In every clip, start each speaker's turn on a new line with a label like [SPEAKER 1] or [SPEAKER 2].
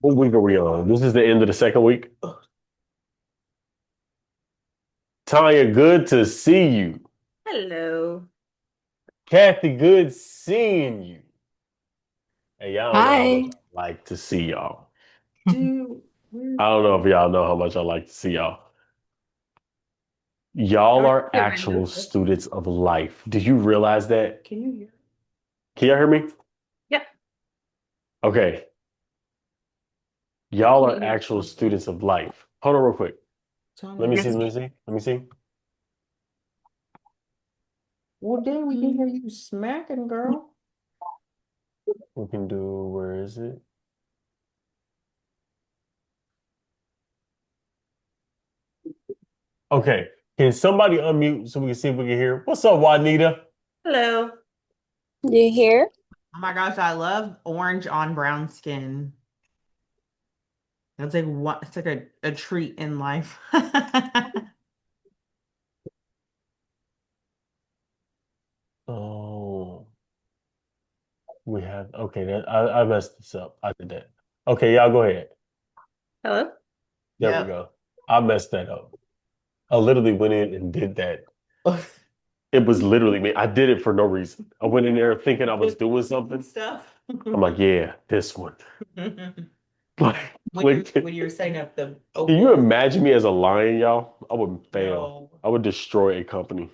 [SPEAKER 1] What week are we on? This is the end of the second week. Tanya, good to see you.
[SPEAKER 2] Hello.
[SPEAKER 1] Kathy, good seeing you. Hey, y'all don't know how much
[SPEAKER 3] Hi.
[SPEAKER 1] I like to see y'all.
[SPEAKER 2] Do where
[SPEAKER 1] I don't know if y'all know how much I like to see y'all. Y'all
[SPEAKER 2] are
[SPEAKER 1] are
[SPEAKER 2] you my
[SPEAKER 1] actual
[SPEAKER 2] notebook?
[SPEAKER 1] students of life. Do you realize that?
[SPEAKER 2] Can you hear?
[SPEAKER 1] Can y'all hear me?
[SPEAKER 2] Yep.
[SPEAKER 1] Okay.
[SPEAKER 2] Why
[SPEAKER 1] Y'all
[SPEAKER 2] can you
[SPEAKER 1] are
[SPEAKER 2] hear
[SPEAKER 1] actual
[SPEAKER 2] something?
[SPEAKER 1] students of life. Hold on real quick. Let me
[SPEAKER 2] Tanya.
[SPEAKER 1] see, let me see, let me see.
[SPEAKER 2] Well, then we can hear you smacking, girl.
[SPEAKER 1] We can do, where is it? Okay. Can somebody unmute so we can see if we can hear? What's up, Juanita?
[SPEAKER 2] Hello.
[SPEAKER 3] Do you hear?
[SPEAKER 4] Oh my gosh, I love orange on brown skin. That's like what it's like a treat in life.
[SPEAKER 1] Oh. We have okay. I messed this up. I did that. Okay, y'all go ahead.
[SPEAKER 2] Hello.
[SPEAKER 1] There we
[SPEAKER 4] Yep.
[SPEAKER 1] go. I messed that up. I literally went in and did that. It was literally me. I did it for no reason. I went in there thinking I was
[SPEAKER 4] Just
[SPEAKER 1] doing something.
[SPEAKER 4] stuff.
[SPEAKER 1] I'm like, yeah, this one.
[SPEAKER 4] When
[SPEAKER 1] Like,
[SPEAKER 4] you
[SPEAKER 1] clicked
[SPEAKER 4] when
[SPEAKER 1] it.
[SPEAKER 4] you're setting up the
[SPEAKER 1] Can you
[SPEAKER 4] opals.
[SPEAKER 1] imagine me as a lion, y'all? I would fail.
[SPEAKER 4] No.
[SPEAKER 1] I would destroy a company.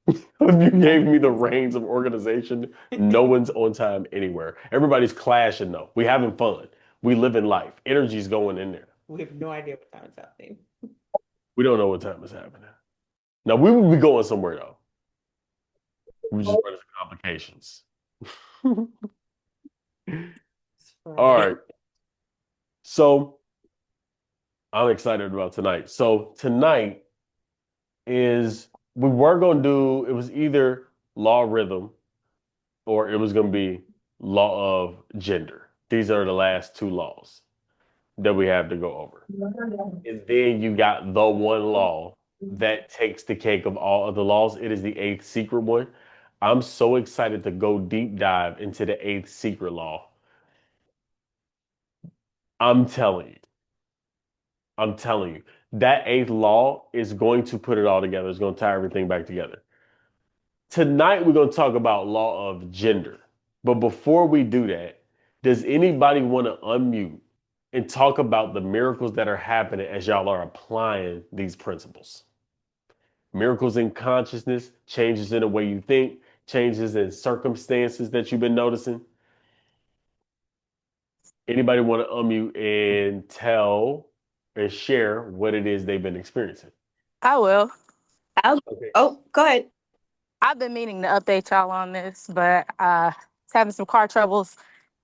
[SPEAKER 1] If you gave me the reins of organization, no one's on time anywhere. Everybody's clashing though. We having fun. We live in life. Energy's going in there.
[SPEAKER 4] We have no idea what time it's happening.
[SPEAKER 1] We don't know what time is happening. Now we will be going somewhere though. We just run into complications.
[SPEAKER 4] It's
[SPEAKER 1] All
[SPEAKER 4] Friday.
[SPEAKER 1] right. So I'm excited about tonight. So tonight is we were gonna do it was either law rhythm or it was gonna be law of gender. These are the last two laws that we have to go over. And then you got the one law that takes the cake of all other laws. It is the eighth secret one. I'm so excited to go deep dive into the eighth secret law. I'm telling you, I'm telling you, that eighth law is going to put it all together. It's going to tie everything back together. Tonight, we're going to talk about law of gender. But before we do that, does anybody want to unmute and talk about the miracles that are happening as y'all are applying these principles? Miracles in consciousness, changes in the way you think, changes in circumstances that you've been noticing. Anybody want to unmute and tell and share what it is they've been experiencing?
[SPEAKER 3] I will.
[SPEAKER 2] I'll,
[SPEAKER 1] Okay.
[SPEAKER 2] oh, go ahead.
[SPEAKER 3] I've been meaning to update y'all on this, but having some car troubles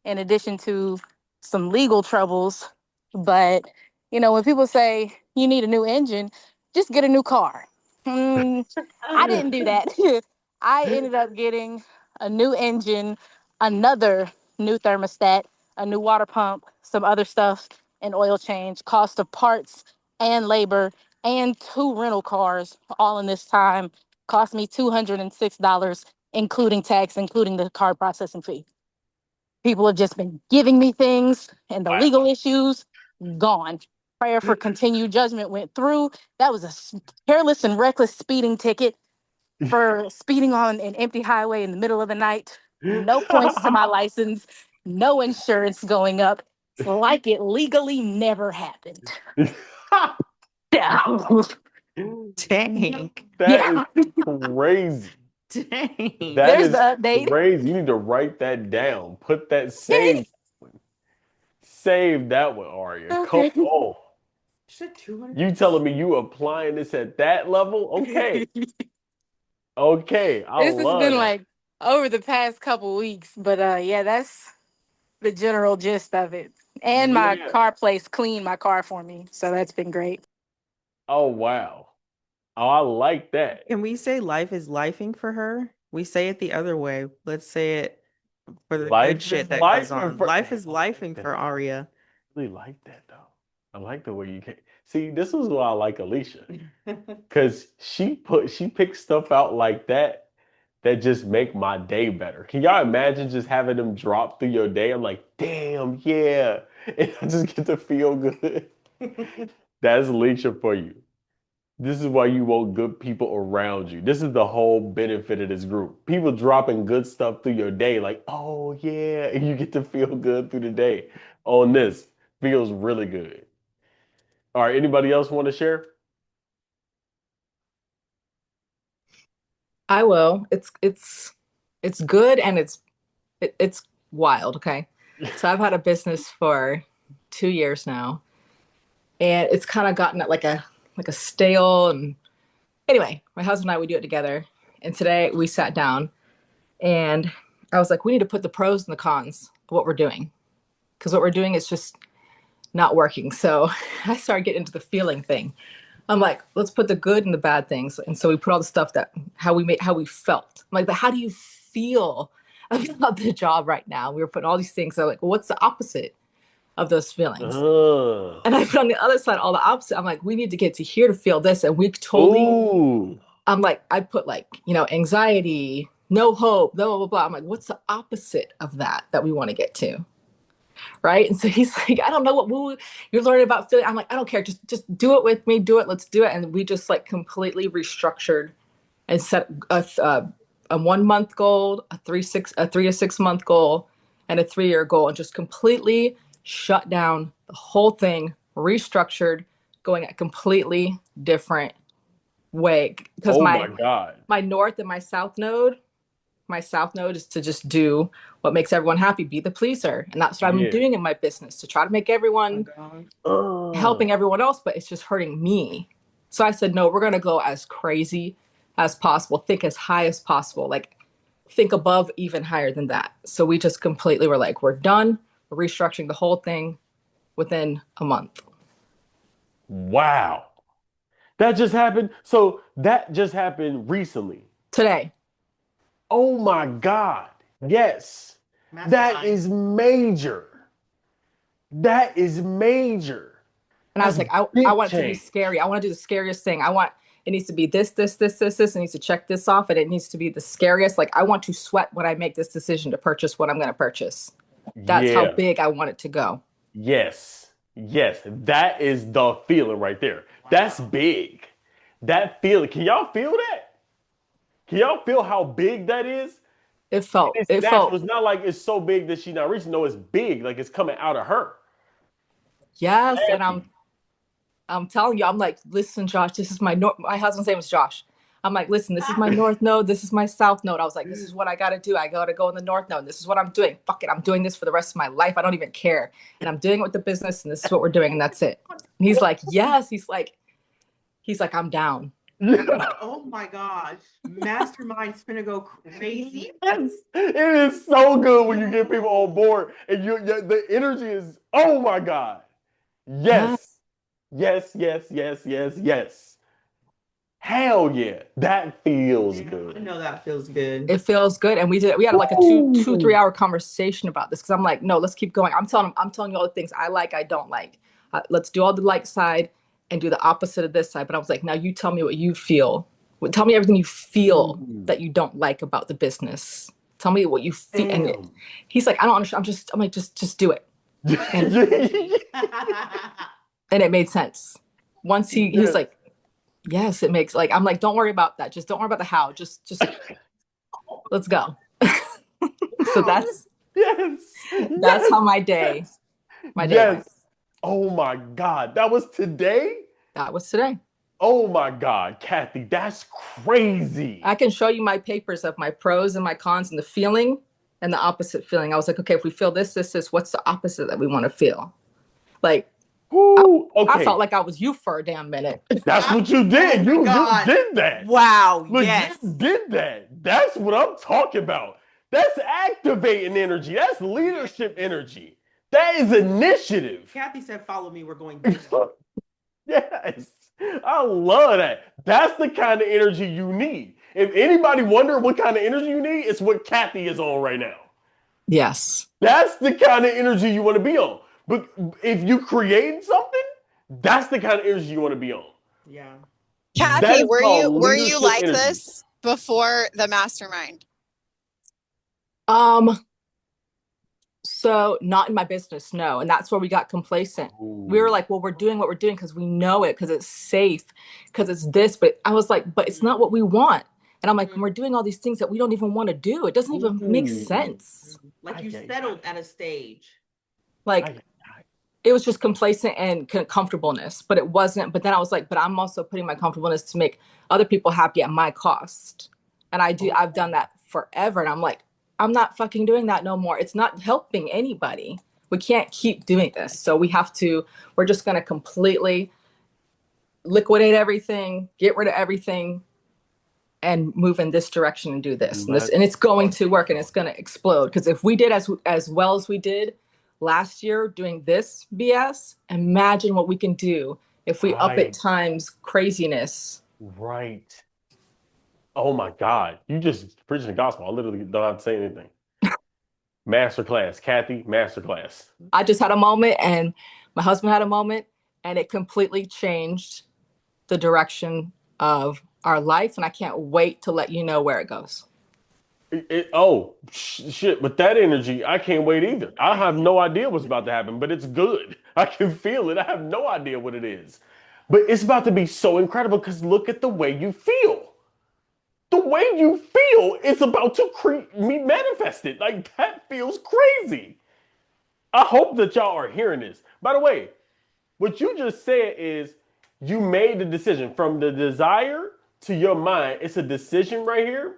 [SPEAKER 3] in addition to some legal troubles. But when people say you need a new engine, just get a new car. Hmm, I didn't do that. I ended up getting a new engine, another new thermostat, a new water pump, some other stuff, an oil change, cost of parts and labor, and two rental cars all in this time cost me $206, including tax, including the car processing fee. People have just been giving me things, and the
[SPEAKER 1] Wow.
[SPEAKER 3] legal issues gone. Prayer for continued judgment went through. That was a careless and reckless speeding ticket for speeding on an empty highway in the middle of the night. No points to my license, no insurance going up. It's like it legally never happened. Yeah.
[SPEAKER 4] Dang.
[SPEAKER 1] That is
[SPEAKER 3] Yeah.
[SPEAKER 1] crazy.
[SPEAKER 4] Dang.
[SPEAKER 1] That
[SPEAKER 3] There's the
[SPEAKER 1] is
[SPEAKER 3] update.
[SPEAKER 1] crazy. You need to write that down. Put that save that one, Aria. Come
[SPEAKER 3] Okay.
[SPEAKER 1] on.
[SPEAKER 4] Shit,
[SPEAKER 1] You telling me you applying this at that level? Okay.
[SPEAKER 4] 200.
[SPEAKER 1] Okay. I
[SPEAKER 3] This has
[SPEAKER 1] love
[SPEAKER 3] been
[SPEAKER 1] that.
[SPEAKER 3] like over the past couple weeks, but yeah, that's the general gist of it. And my
[SPEAKER 1] Man.
[SPEAKER 3] car place cleaned my car for me, so that's been great.
[SPEAKER 1] Oh wow. Oh, I like that.
[SPEAKER 4] Can we say life is lifing for her? We say it the other way. Let's say it for the good
[SPEAKER 1] Life
[SPEAKER 4] shit
[SPEAKER 1] is
[SPEAKER 4] that
[SPEAKER 1] life
[SPEAKER 4] goes on.
[SPEAKER 1] for
[SPEAKER 4] Life
[SPEAKER 1] damn,
[SPEAKER 4] is
[SPEAKER 1] I like
[SPEAKER 4] lifing
[SPEAKER 1] that.
[SPEAKER 4] for Arya.
[SPEAKER 1] Really like that though. I like the way you can see this is why I like Alicia. Cause she picked stuff out like that that just make my day better. Can y'all imagine just having them drop through your day? I'm like, damn, yeah. And I just get to feel good. That's Alicia for you. This is why you want good people around you. This is the whole benefit of this group. People dropping good stuff through your day, like, oh yeah, and you get to feel good through the day on this. Feels really good. All right, anybody else want to share?
[SPEAKER 5] I will. It's good and it's wild, okay? So I've had a business for 2 years now, and it's kind of gotten at like a stale. And anyway, my husband and I, we do it together. And today we sat down and I was like, we need to put the pros and the cons of what we're doing, because what we're doing is just not working. So I started getting into the feeling thing. I'm like, let's put the good and the bad things. And so we put all the stuff that how we felt. I'm like, but how do you feel about the job right now? We were putting all these things. So like, well, what's the opposite of those feelings? And I put on the other side all the opposite. I'm like, we need to get to here to feel this. And we totally,
[SPEAKER 1] Ooh.
[SPEAKER 5] I'm like, I put like, anxiety, no hope, blah, blah, blah, blah. I'm like, what's the opposite of that we want to get to? Right. And so he's like, I don't know what you're learning about feeling. I'm like, I don't care. Just do it with me. Do it. Let's do it. And we just like completely restructured and set a 1 month goal, a 3 to 6 month goal, and a 3 year goal, and just completely shut down the whole thing, restructured, going a completely different way. Because
[SPEAKER 1] my God.
[SPEAKER 5] My north and my south node is to just do what makes everyone happy, be the pleaser. And that's what I'm doing in my business, to try to make everyone helping everyone else, but it's just hurting me. So I said, no, we're going to go as crazy as possible, think as high as possible, like think above, even higher than that. So we just completely were like, we're done. We're restructuring the whole thing within a month.
[SPEAKER 1] Wow. That just happened. So that just happened recently.
[SPEAKER 5] Today.
[SPEAKER 1] Oh my God. Yes. That is major. That is major.
[SPEAKER 5] And I was like, I want it to be scary. I want to do the scariest thing. It needs to be this. It needs to check this off, and it needs to be the scariest. Like, I want to sweat when I make this decision to purchase what I'm going to purchase. That's how big I want it to go.
[SPEAKER 1] Yes. Yes. That is the feeling right there. Wow. That's big. That feeling. Can y'all feel that? Can y'all feel how big that is?
[SPEAKER 5] It felt.
[SPEAKER 1] It's not like it's so big that she's not reaching. No, it's big. Like it's coming out of her.
[SPEAKER 5] Yes. And I'm telling you, I'm like, listen, Josh, this is my husband's name is Josh. I'm like, listen, this is my north node. This is my south node. I was like, this is what I got to do. I got to go in the north node. This is what I'm doing. Fuck it. I'm doing this for the rest of my life. I don't even care. And I'm doing it with the business, and this is what we're doing. And that's it. And he's like, yes. He's like, I'm down.
[SPEAKER 4] Oh my gosh. Mastermind's gonna go crazy.
[SPEAKER 1] It is so good when you get people on board and the energy is, oh my God. Yes. Yes. Hell yeah. That feels good.
[SPEAKER 4] I know that feels good.
[SPEAKER 5] It feels good. And we had like a 2-3 hour conversation about this, because I'm like, no, let's keep going. I'm telling you all the things I like, I don't like. Let's do all the like side and do the opposite of this side. But I was like, now you tell me what you feel. Tell me everything you feel that you don't like about the business. Tell me what you feel. And he's like, I don't understand. I'm like, just do it. And it made sense. Once he's like, yes, it makes, like, I'm like, don't worry about that. Just don't worry about the how. Just let's go. So that's how my day went.
[SPEAKER 1] Oh my God. That was today?
[SPEAKER 5] That was today.
[SPEAKER 1] Oh my God, Kathy, that's crazy.
[SPEAKER 5] I can show you my papers of my pros and my cons and the feeling and the opposite feeling. I was like, okay, if we feel this, what's the opposite that we want to feel? Like, I felt like I was you for a damn minute.
[SPEAKER 1] That's what you did. You did that.
[SPEAKER 4] Wow.
[SPEAKER 1] Look,
[SPEAKER 4] yes.
[SPEAKER 1] You did that. That's what I'm talking about. That's activating energy. That's leadership energy. That is initiative.
[SPEAKER 4] Kathy said, follow me. We're going.
[SPEAKER 1] Yes. I love that. That's the kind of energy you need. If anybody wonder what kind of energy you need, it's what Kathy is on right now.
[SPEAKER 5] Yes.
[SPEAKER 1] That's the kind of energy you want to be on. But if you create something, that's the kind of energy you want to be on.
[SPEAKER 4] Yeah.
[SPEAKER 6] Kathy, were you like this? before the mastermind?
[SPEAKER 5] So not in my business, no. And that's where we got complacent. We were
[SPEAKER 1] Ooh.
[SPEAKER 5] like, well, we're doing what we're doing because we know it, because it's safe, because it's this. But I was like, but it's not what we want. And I'm like, we're doing all these things that we don't even want to do. It doesn't even make
[SPEAKER 1] Ooh.
[SPEAKER 5] sense.
[SPEAKER 4] Like you
[SPEAKER 1] Ay, ay,
[SPEAKER 4] settled at a stage.
[SPEAKER 5] Like
[SPEAKER 1] ay, ay.
[SPEAKER 5] it was just complacent and comfortableness, but it wasn't. But then I was like, but I'm also putting my comfortableness to make other people happy at my cost. And I've done that forever. And I'm like, I'm not fucking doing that no more. It's not helping anybody. We can't keep doing this. So we're just going to completely liquidate everything, get rid of everything, and move in this direction and do this. And it's going to work, and it's going to explode. Because if we did as well as we did last year doing this BS, imagine what we can do if we up it times craziness.
[SPEAKER 1] Right. Oh my God. You just preaching the gospel. I literally don't have to say anything. Masterclass, Kathy, masterclass.
[SPEAKER 5] I just had a moment, and my husband had a moment, and it completely changed the direction of our life. And I can't wait to let you know where it goes.
[SPEAKER 1] Shit, but that energy, I can't wait either. I have no idea what's about to happen, but it's good. I can feel it. I have no idea what it is. But it's about to be so incredible because look at the way you feel. The way you feel is about to be manifested. Like, that feels crazy. I hope that y'all are hearing this. By the way, what you just said is you made the decision from the desire to your mind. It's a decision right here.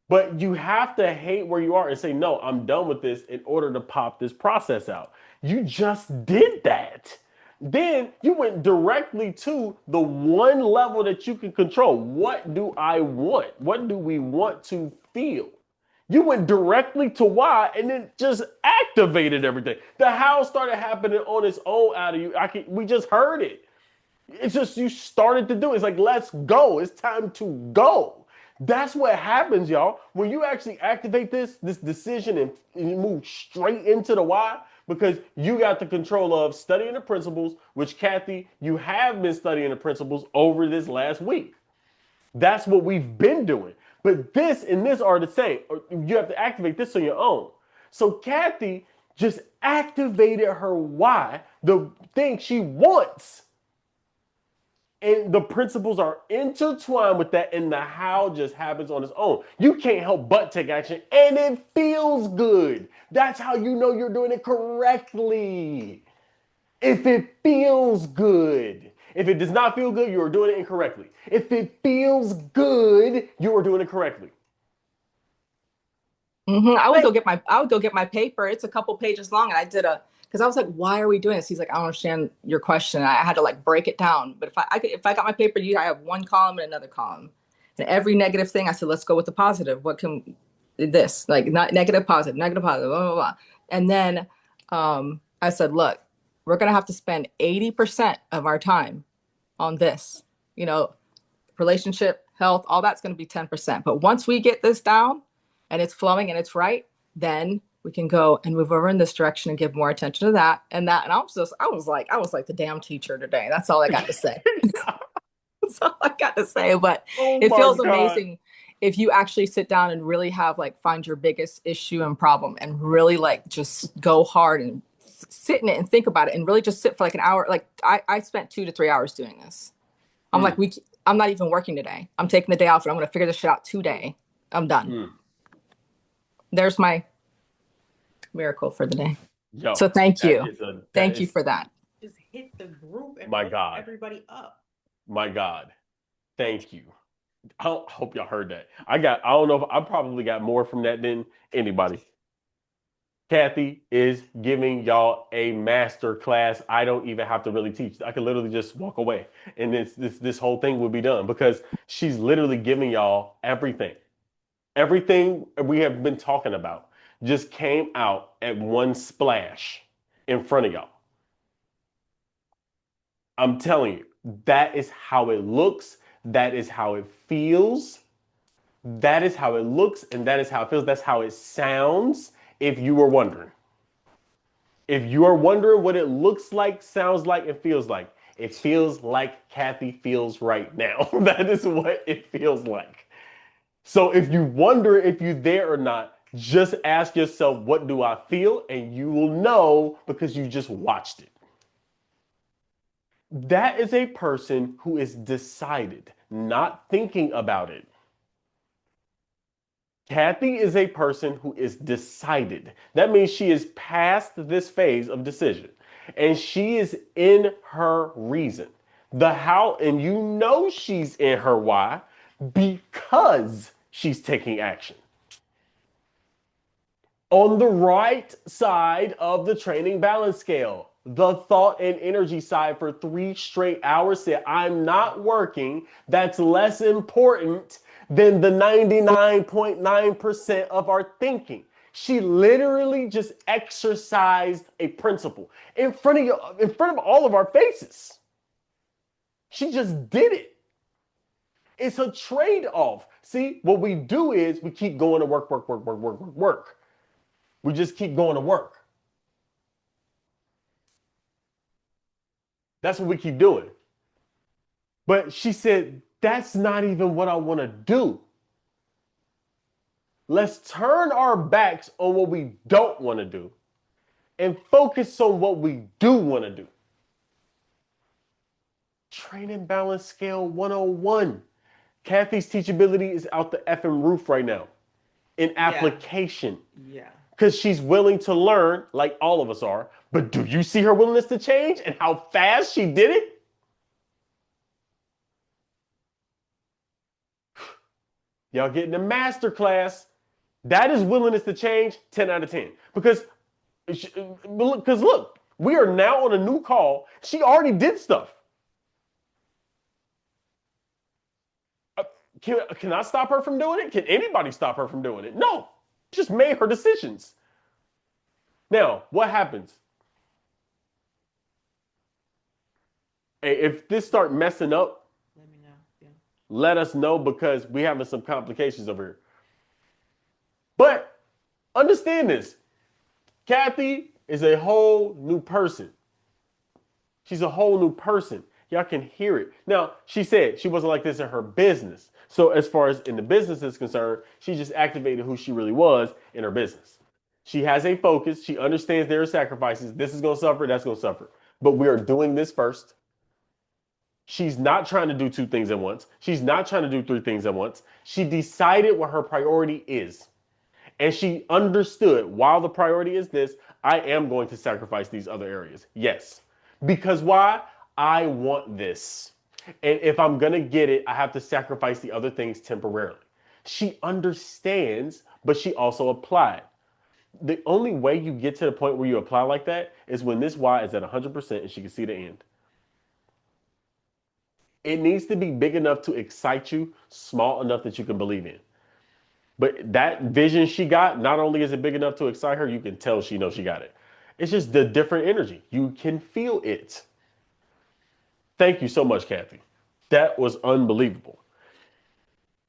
[SPEAKER 1] But you have to hate where you are and say, no, I'm done with this in order to pop this process out. You just did that. Then you went directly to the one level that you can control. What do I want? What do we want to feel? You went directly to why and then just activated everything. The how started happening on its own out of you. We just heard it. It's just you started to do it. It's like, let's go. It's time to go. That's what happens, y'all. When you actually activate this decision and you move straight into the why, because you got the control of studying the principles, which Kathy, you have been studying the principles over this last week. That's what we've been doing. But this and this are the same. You have to activate this on your own. So Kathy just activated her why, the thing she wants. And the principles are intertwined with that, and the how just happens on its own. You can't help but take action, and it feels good. That's how you know you're doing it correctly. If it feels good. If it does not feel good, you are doing it incorrectly. If it feels good, you are doing it correctly.
[SPEAKER 5] I would go get my paper. It's a couple pages long, and because I was like, why are we doing this? He's like, I don't understand your question. I had to like break it down. But if I got my paper, I have one column and another column. And every negative thing, I said, let's go with the positive. What can this, like, not negative, positive, blah, blah, blah. And then I said, look, we're going to have to spend 80% of our time on this, relationship, health, all that's going to be 10%. But once we get this down and it's flowing and it's right, then we can go and move over in this direction and give more attention to that and that. And I was like the damn teacher today. That's all I got to say. That's all I got to say. But it feels amazing if you actually sit down and really find your biggest issue and problem and really just go hard and sit in it and think about it and really just sit for like an hour. Like I spent 2 to 3 hours doing this. I'm like, I'm not even working today. I'm taking the day off and I'm going to figure this shit out today. I'm done. There's my miracle for the day.
[SPEAKER 1] Yo,
[SPEAKER 5] so thank you. Thank you for that.
[SPEAKER 2] Just hit the group and
[SPEAKER 1] my God.
[SPEAKER 2] Everybody up.
[SPEAKER 1] My God. Thank you. I hope y'all heard that. I don't know if I probably got more from that than anybody. Kathy is giving y'all a master class. I don't even have to really teach. I can literally just walk away and this whole thing will be done because she's literally giving y'all everything. Everything we have been talking about just came out at one splash in front of y'all. I'm telling you, that is how it looks. That is how it feels. That is how it looks and that is how it feels. That's how it sounds. If you were wondering, if you are wondering what it looks like, sounds like, and feels like Kathy feels right now. That is what it feels like. So if you wonder if you're there or not, just ask yourself, what do I feel? And you will know because you just watched it. That is a person who is decided, not thinking about it. Kathy is a person who is decided. That means she is past this phase of decision and she is in her reason. The how, and you know she's in her why because she's taking action. On the right side of the training balance scale, the thought and energy side for 3 straight hours said, I'm not working. That's less important than the 99.9% of our thinking. She literally just exercised a principle in front of you, in front of all of our faces. She just did it. It's a trade-off. See, what we do is we keep going to work, work, work, work, work, work, work. We just keep going to work. That's what we keep doing. But she said, that's not even what I want to do. Let's turn our backs on what we don't want to do and focus on what we do want to do. Training balance scale 101. Kathy's teachability is out the effing roof right now in application.
[SPEAKER 4] Yeah.
[SPEAKER 1] Because she's willing to learn, like all of us are. But do you see her willingness to change and how fast she did it? Y'all getting a master class. That is willingness to change, 10 out of 10. Because look, we are now on a new call. She already did stuff. Can I stop her from doing it? Can anybody stop her from doing it? No. Just made her decisions. Now, what happens? Hey, if this start messing up,
[SPEAKER 4] Let me know. Yeah.
[SPEAKER 1] let us know because we having some complications over here. But understand this. Kathy is a whole new person. She's a whole new person. Y'all can hear it. Now, she said she wasn't like this in her business. So as far as in the business is concerned, she just activated who she really was in her business. She has a focus. She understands there are sacrifices. This is going to suffer. That's going to suffer. But we are doing this first. She's not trying to do 2 things at once. She's not trying to do 3 things at once. She decided what her priority is. And she understood while the priority is this, I am going to sacrifice these other areas. Yes. Because why? I want this. And if I'm going to get it, I have to sacrifice the other things temporarily. She understands, but she also applied. The only way you get to the point where you apply like that is when this why is at 100% and she can see the end. It needs to be big enough to excite you, small enough that you can believe in. But that vision she got, not only is it big enough to excite her, you can tell she knows she got it. It's just the different energy. You can feel it. Thank you so much, Kathy. That was unbelievable.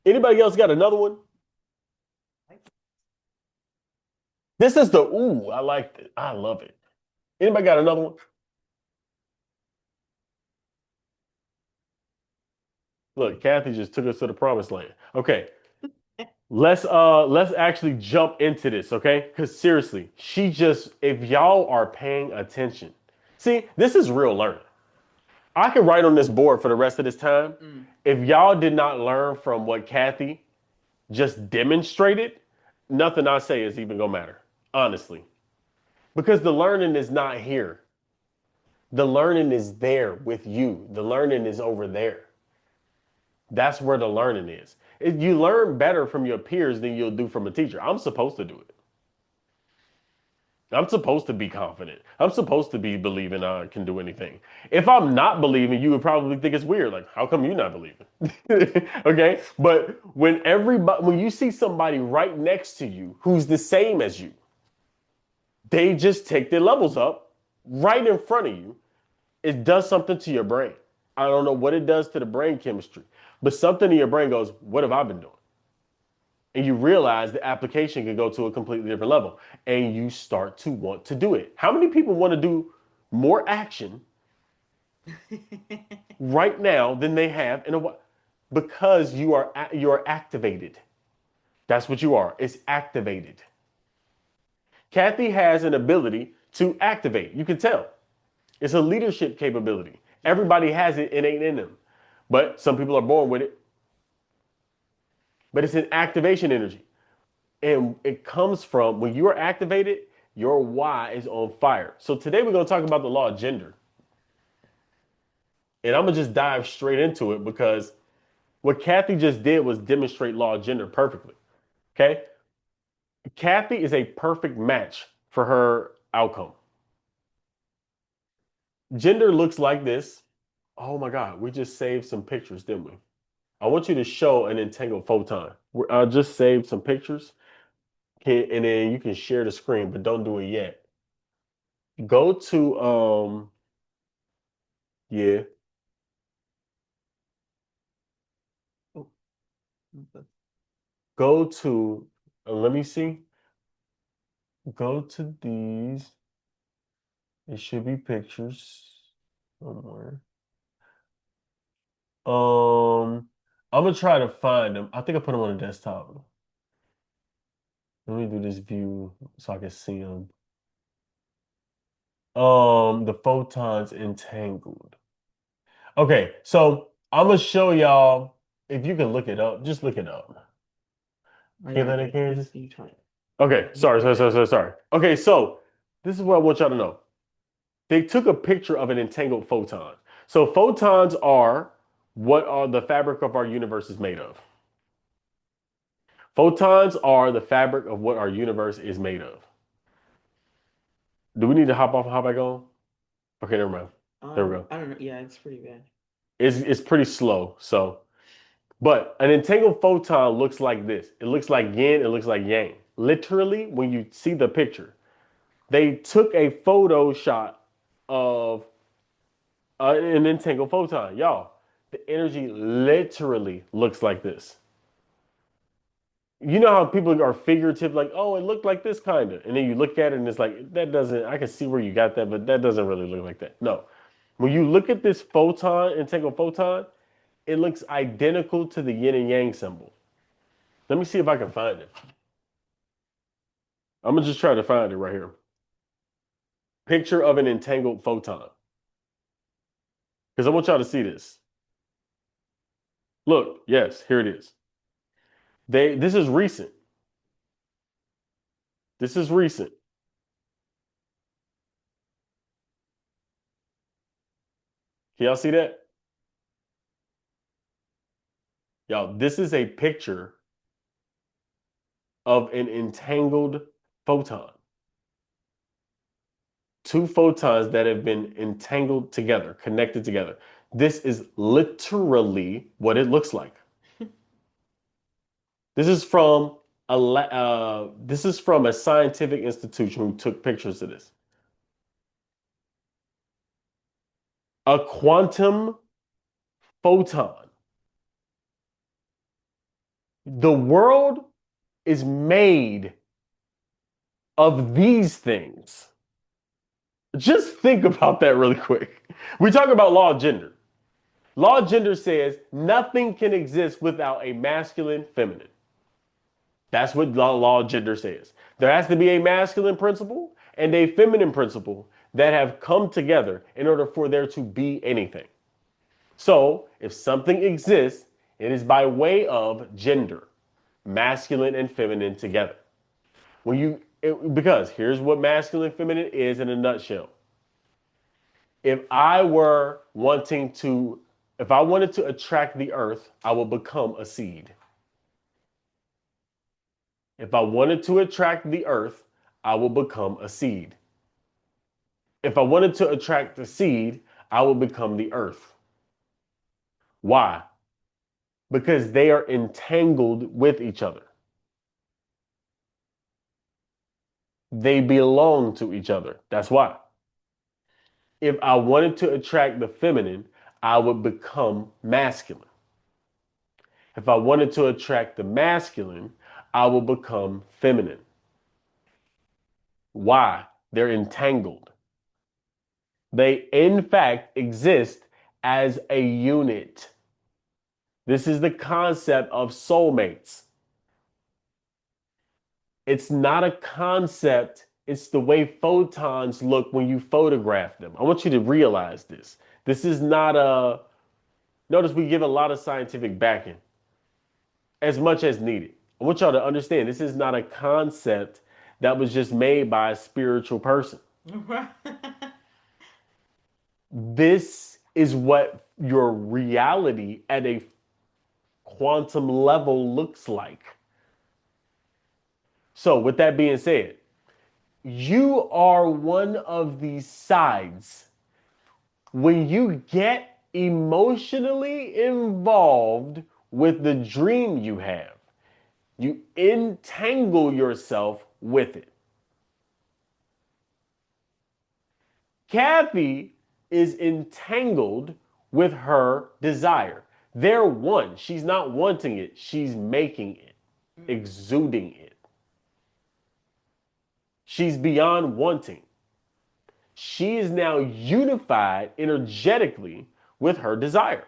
[SPEAKER 1] Anybody else got another one? This is the, ooh, I liked it. I love it. Anybody got another one? Look, Kathy just took us to the promised land. Okay. Let's actually jump into this, okay? Because seriously, if y'all are paying attention, see, this is real learning. I could write on this board for the rest of this time. If y'all did not learn from what Kathy just demonstrated, nothing I say is even gonna matter, honestly. Because the learning is not here. The learning is there with you. The learning is over there. That's where the learning is. You learn better from your peers than you'll do from a teacher. I'm supposed to do it. I'm supposed to be confident. I'm supposed to be believing I can do anything. If I'm not believing, you would probably think it's weird. Like, how come you're not believing? Okay. But when you see somebody right next to you who's the same as you, they just take their levels up right in front of you. It does something to your brain. I don't know what it does to the brain chemistry, but something in your brain goes, what have I been doing? And you realize the application can go to a completely different level and you start to want to do it. How many people want to do more action right now than they have in a while? Because you are activated. That's what you are. It's activated. Kathy has an ability to activate. You can tell. It's a leadership capability. Everybody has it innate in them. But some people are born with it. But it's an activation energy. And it comes from when you are activated, your why is on fire. So today we're going to talk about the law of gender. And I'm going to just dive straight into it because what Kathy just did was demonstrate law of gender perfectly. Okay? Kathy is a perfect match for her outcome. Gender looks like this. Oh my God, we just saved some pictures, didn't we? I want you to show an entangled photon. I just saved some pictures, and then you can share the screen, but don't do it yet. Go to yeah. Go to let me see. Go to these. It should be pictures somewhere. I'm gonna try to find them. I think I put them on the desktop. Let me do this view so I can see them. The photons entangled. Okay, so I'm gonna show y'all if you can look it up. Just look it up. Can't let it, Kansas? Okay, sorry. Okay, so this is what I want y'all to know. They took a picture of an entangled photon. So photons are what are the fabric of our universe is made of. Photons are the fabric of what our universe is made of. Do we need to hop off and hop back on? Okay, never mind. There we go.
[SPEAKER 4] I don't know. Yeah, it's pretty bad.
[SPEAKER 1] It's pretty slow. So, but an entangled photon looks like this. It looks like yin. It looks like yang. Literally, when you see the picture, they took a photo shot of an entangled photon. Y'all, the energy literally looks like this. You know how people are figurative, like, oh, it looked like this kind of. And then you look at it and it's like, that doesn't, I can see where you got that, but that doesn't really look like that. No. When you look at this photon, entangled photon, it looks identical to the yin and yang symbol. Let me see if I can find it. I'm going to just try to find it right here. Picture of an entangled photon. Because I want y'all to see this. Look, yes, here it is. This is recent. This is recent. Can y'all see that? Y'all, this is a picture of an entangled photon. Two photons that have been entangled together, connected together. This is literally what it looks like. This is from a scientific institution who took pictures of this. A quantum photon. The world is made of these things. Just think about that really quick. We talk about law of gender. Law of gender says nothing can exist without a masculine, feminine. That's what law of gender says. There has to be a masculine principle and a feminine principle that have come together in order for there to be anything. So if something exists, it is by way of gender, masculine and feminine together. Because here's what masculine and feminine is in a nutshell. If I wanted to attract the earth, I will become a seed. If I wanted to attract the earth, I will become a seed. If I wanted to attract the seed, I will become the earth. Why? Because they are entangled with each other. They belong to each other. That's why. If I wanted to attract the feminine, I would become masculine. If I wanted to attract the masculine, I will become feminine. Why? They're entangled. They, in fact, exist as a unit. This is the concept of soulmates. It's not a concept. It's the way photons look when you photograph them. I want you to realize this. This is not a, notice we give a lot of scientific backing as much as needed. I want y'all to understand this is not a concept that was just made by a spiritual person. This is what your reality at a quantum level looks like. So, with that being said, you are one of these sides. When you get emotionally involved with the dream you have, you entangle yourself with it. Kathy is entangled with her desire. They're one. She's not wanting it, she's making it, exuding it. She's beyond wanting. She is now unified energetically with her desire.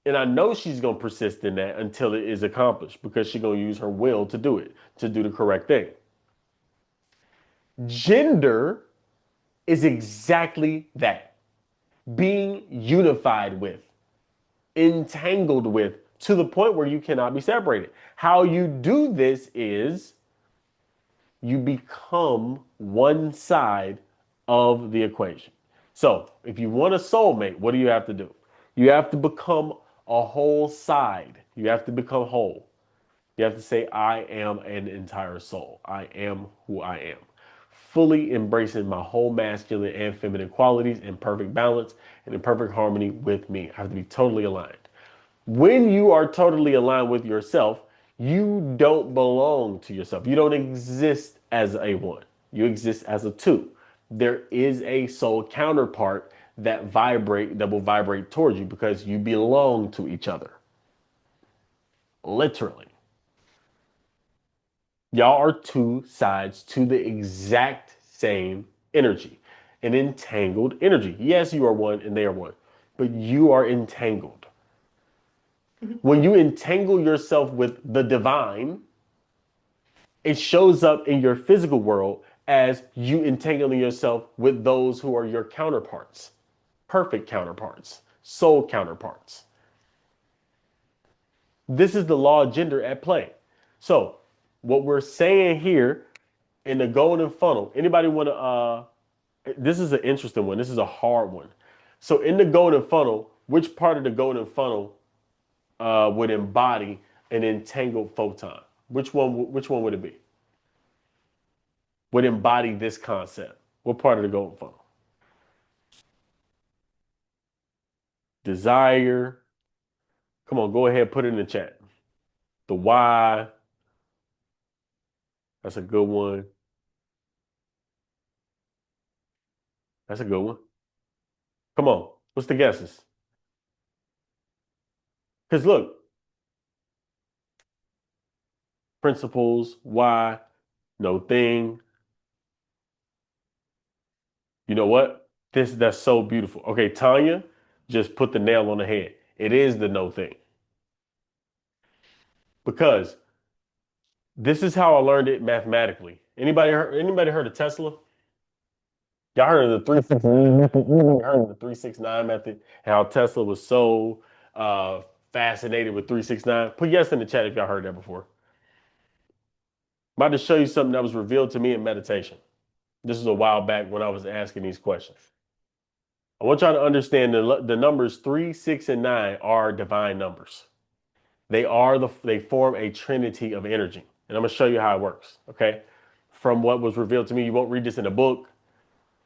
[SPEAKER 1] And I know she's going to persist in that until it is accomplished because she's going to use her will to do it, to do the correct thing. Gender is exactly that. Being unified with, entangled with, to the point where you cannot be separated. How you do this is you become one side of the equation. So if you want a soulmate, what do you have to do? You have to become a whole side. You have to become whole. You have to say, I am an entire soul. I am who I am. Fully embracing my whole masculine and feminine qualities in perfect balance and in perfect harmony with me. I have to be totally aligned. When you are totally aligned with yourself, you don't belong to yourself. You don't exist as a one. You exist as a two. There is a soul counterpart that will vibrate towards you because you belong to each other. Literally. Y'all are two sides to the exact same energy, an entangled energy. Yes, you are one and they are one, but you are entangled. When you entangle yourself with the divine, it shows up in your physical world as you entangling yourself with those who are your counterparts, perfect counterparts, soul counterparts. This is the law of gender at play. So what we're saying here in the golden funnel, anybody want to, this is an interesting one. This is a hard one. So in the golden funnel, which part of the golden funnel would embody an entangled photon? Which one would it be? Would embody this concept? What part of the golden funnel? Desire. Come on, go ahead, put it in the chat. The why. That's a good one. That's a good one. Come on, what's the guesses? Because look, principles, why, no thing. You know what? That's so beautiful. Okay, Tanya just put the nail on the head. It is the no thing. Because this is how I learned it mathematically. Anybody heard of Tesla? Y'all heard of the 369 method? Anybody heard of the 369 method? And how Tesla was so fascinated with 369? Put yes in the chat if y'all heard that before. I'm about to show you something that was revealed to me in meditation. This is a while back when I was asking these questions. I want y'all to understand the numbers 3, 6, and 9 are divine numbers. They form a trinity of energy. And I'm going to show you how it works, okay? From what was revealed to me, you won't read this in a book.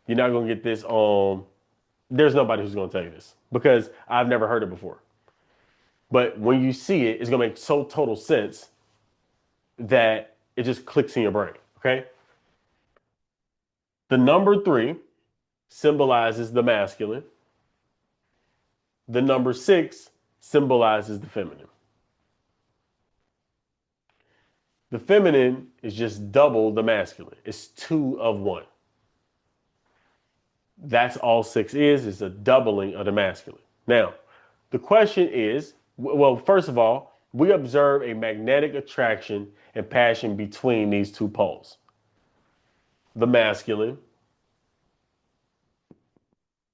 [SPEAKER 1] You're not going to get this on, there's nobody who's going to tell you this because I've never heard it before. But when you see it, it's going to make so total sense that it just clicks in your brain, okay? The number 3 symbolizes the masculine. The number 6 symbolizes the feminine. The feminine is just double the masculine. It's 2 of 1. That's all 6 is a doubling of the masculine. Now, the question is, well, first of all, we observe a magnetic attraction and passion between these two poles, the masculine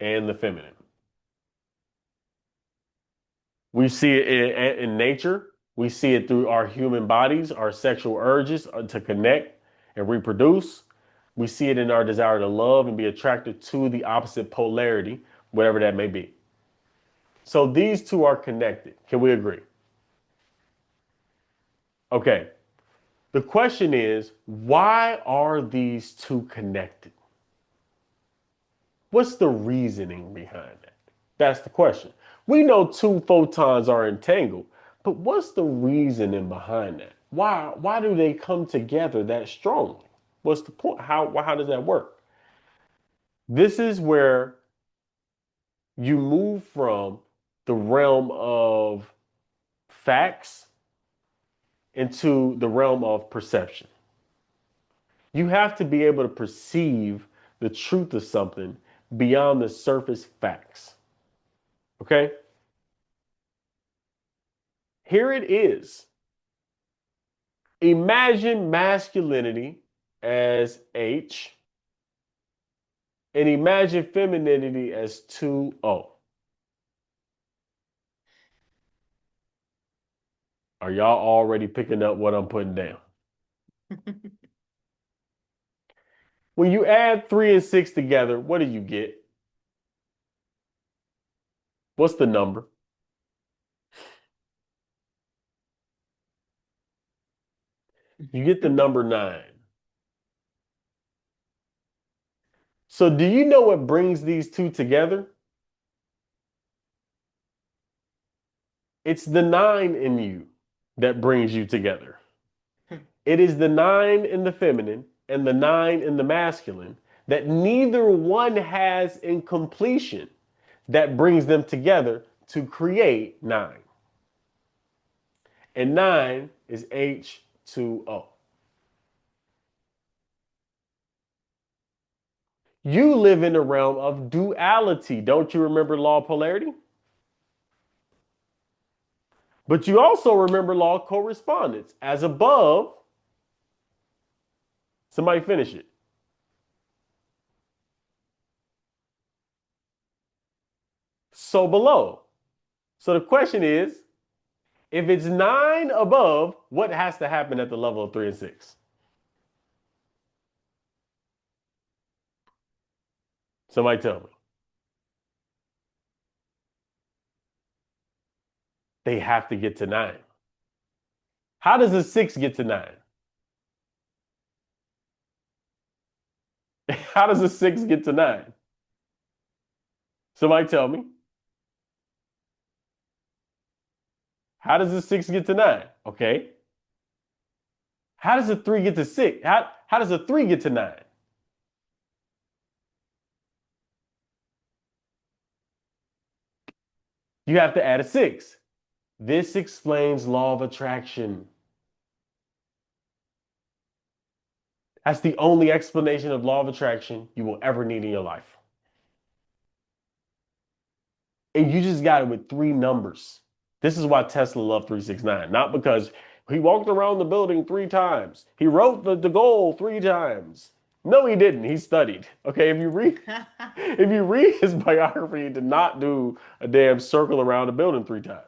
[SPEAKER 1] and the feminine. We see it in nature. We see it through our human bodies, our sexual urges to connect and reproduce. We see it in our desire to love and be attracted to the opposite polarity, whatever that may be. So these two are connected. Can we agree? Okay. The question is, why are these two connected? What's the reasoning behind that? That's the question. We know two photons are entangled, but what's the reasoning behind that? Why do they come together that strongly? What's the point? How does that work? This is where you move from the realm of facts into the realm of perception. You have to be able to perceive the truth of something beyond the surface facts. Okay? Here it is. Imagine masculinity as H and imagine femininity as 2O. Are y'all already picking up what I'm putting down? When you add 3 and 6 together, what do you get? What's the number? You get the number 9. So do you know what brings these two together? It's the 9 in you that brings you together. It is the 9 in the feminine and the 9 in the masculine that neither one has in completion that brings them together to create 9. And 9 is H2O. You live in the realm of duality. Don't you remember law of polarity? But you also remember law of correspondence. As above, somebody finish it. So below. So the question is, if it's 9 above, what has to happen at the level of 3 and 6? Somebody tell me. They have to get to 9. How does a 6 get to 9? How does a 6 get to 9? Somebody tell me. How does a 6 get to 9? Okay. How does a 3 get to 6? How does a 3 get to 9? You have to add a 6. This explains law of attraction. That's the only explanation of law of attraction you will ever need in your life. And you just got it with 3 numbers. This is why Tesla loved 369. Not because he walked around the building 3 times. He wrote the goal 3 times. No, he didn't. He studied. Okay, if you read his biography, he did not do a damn circle around the building 3 times.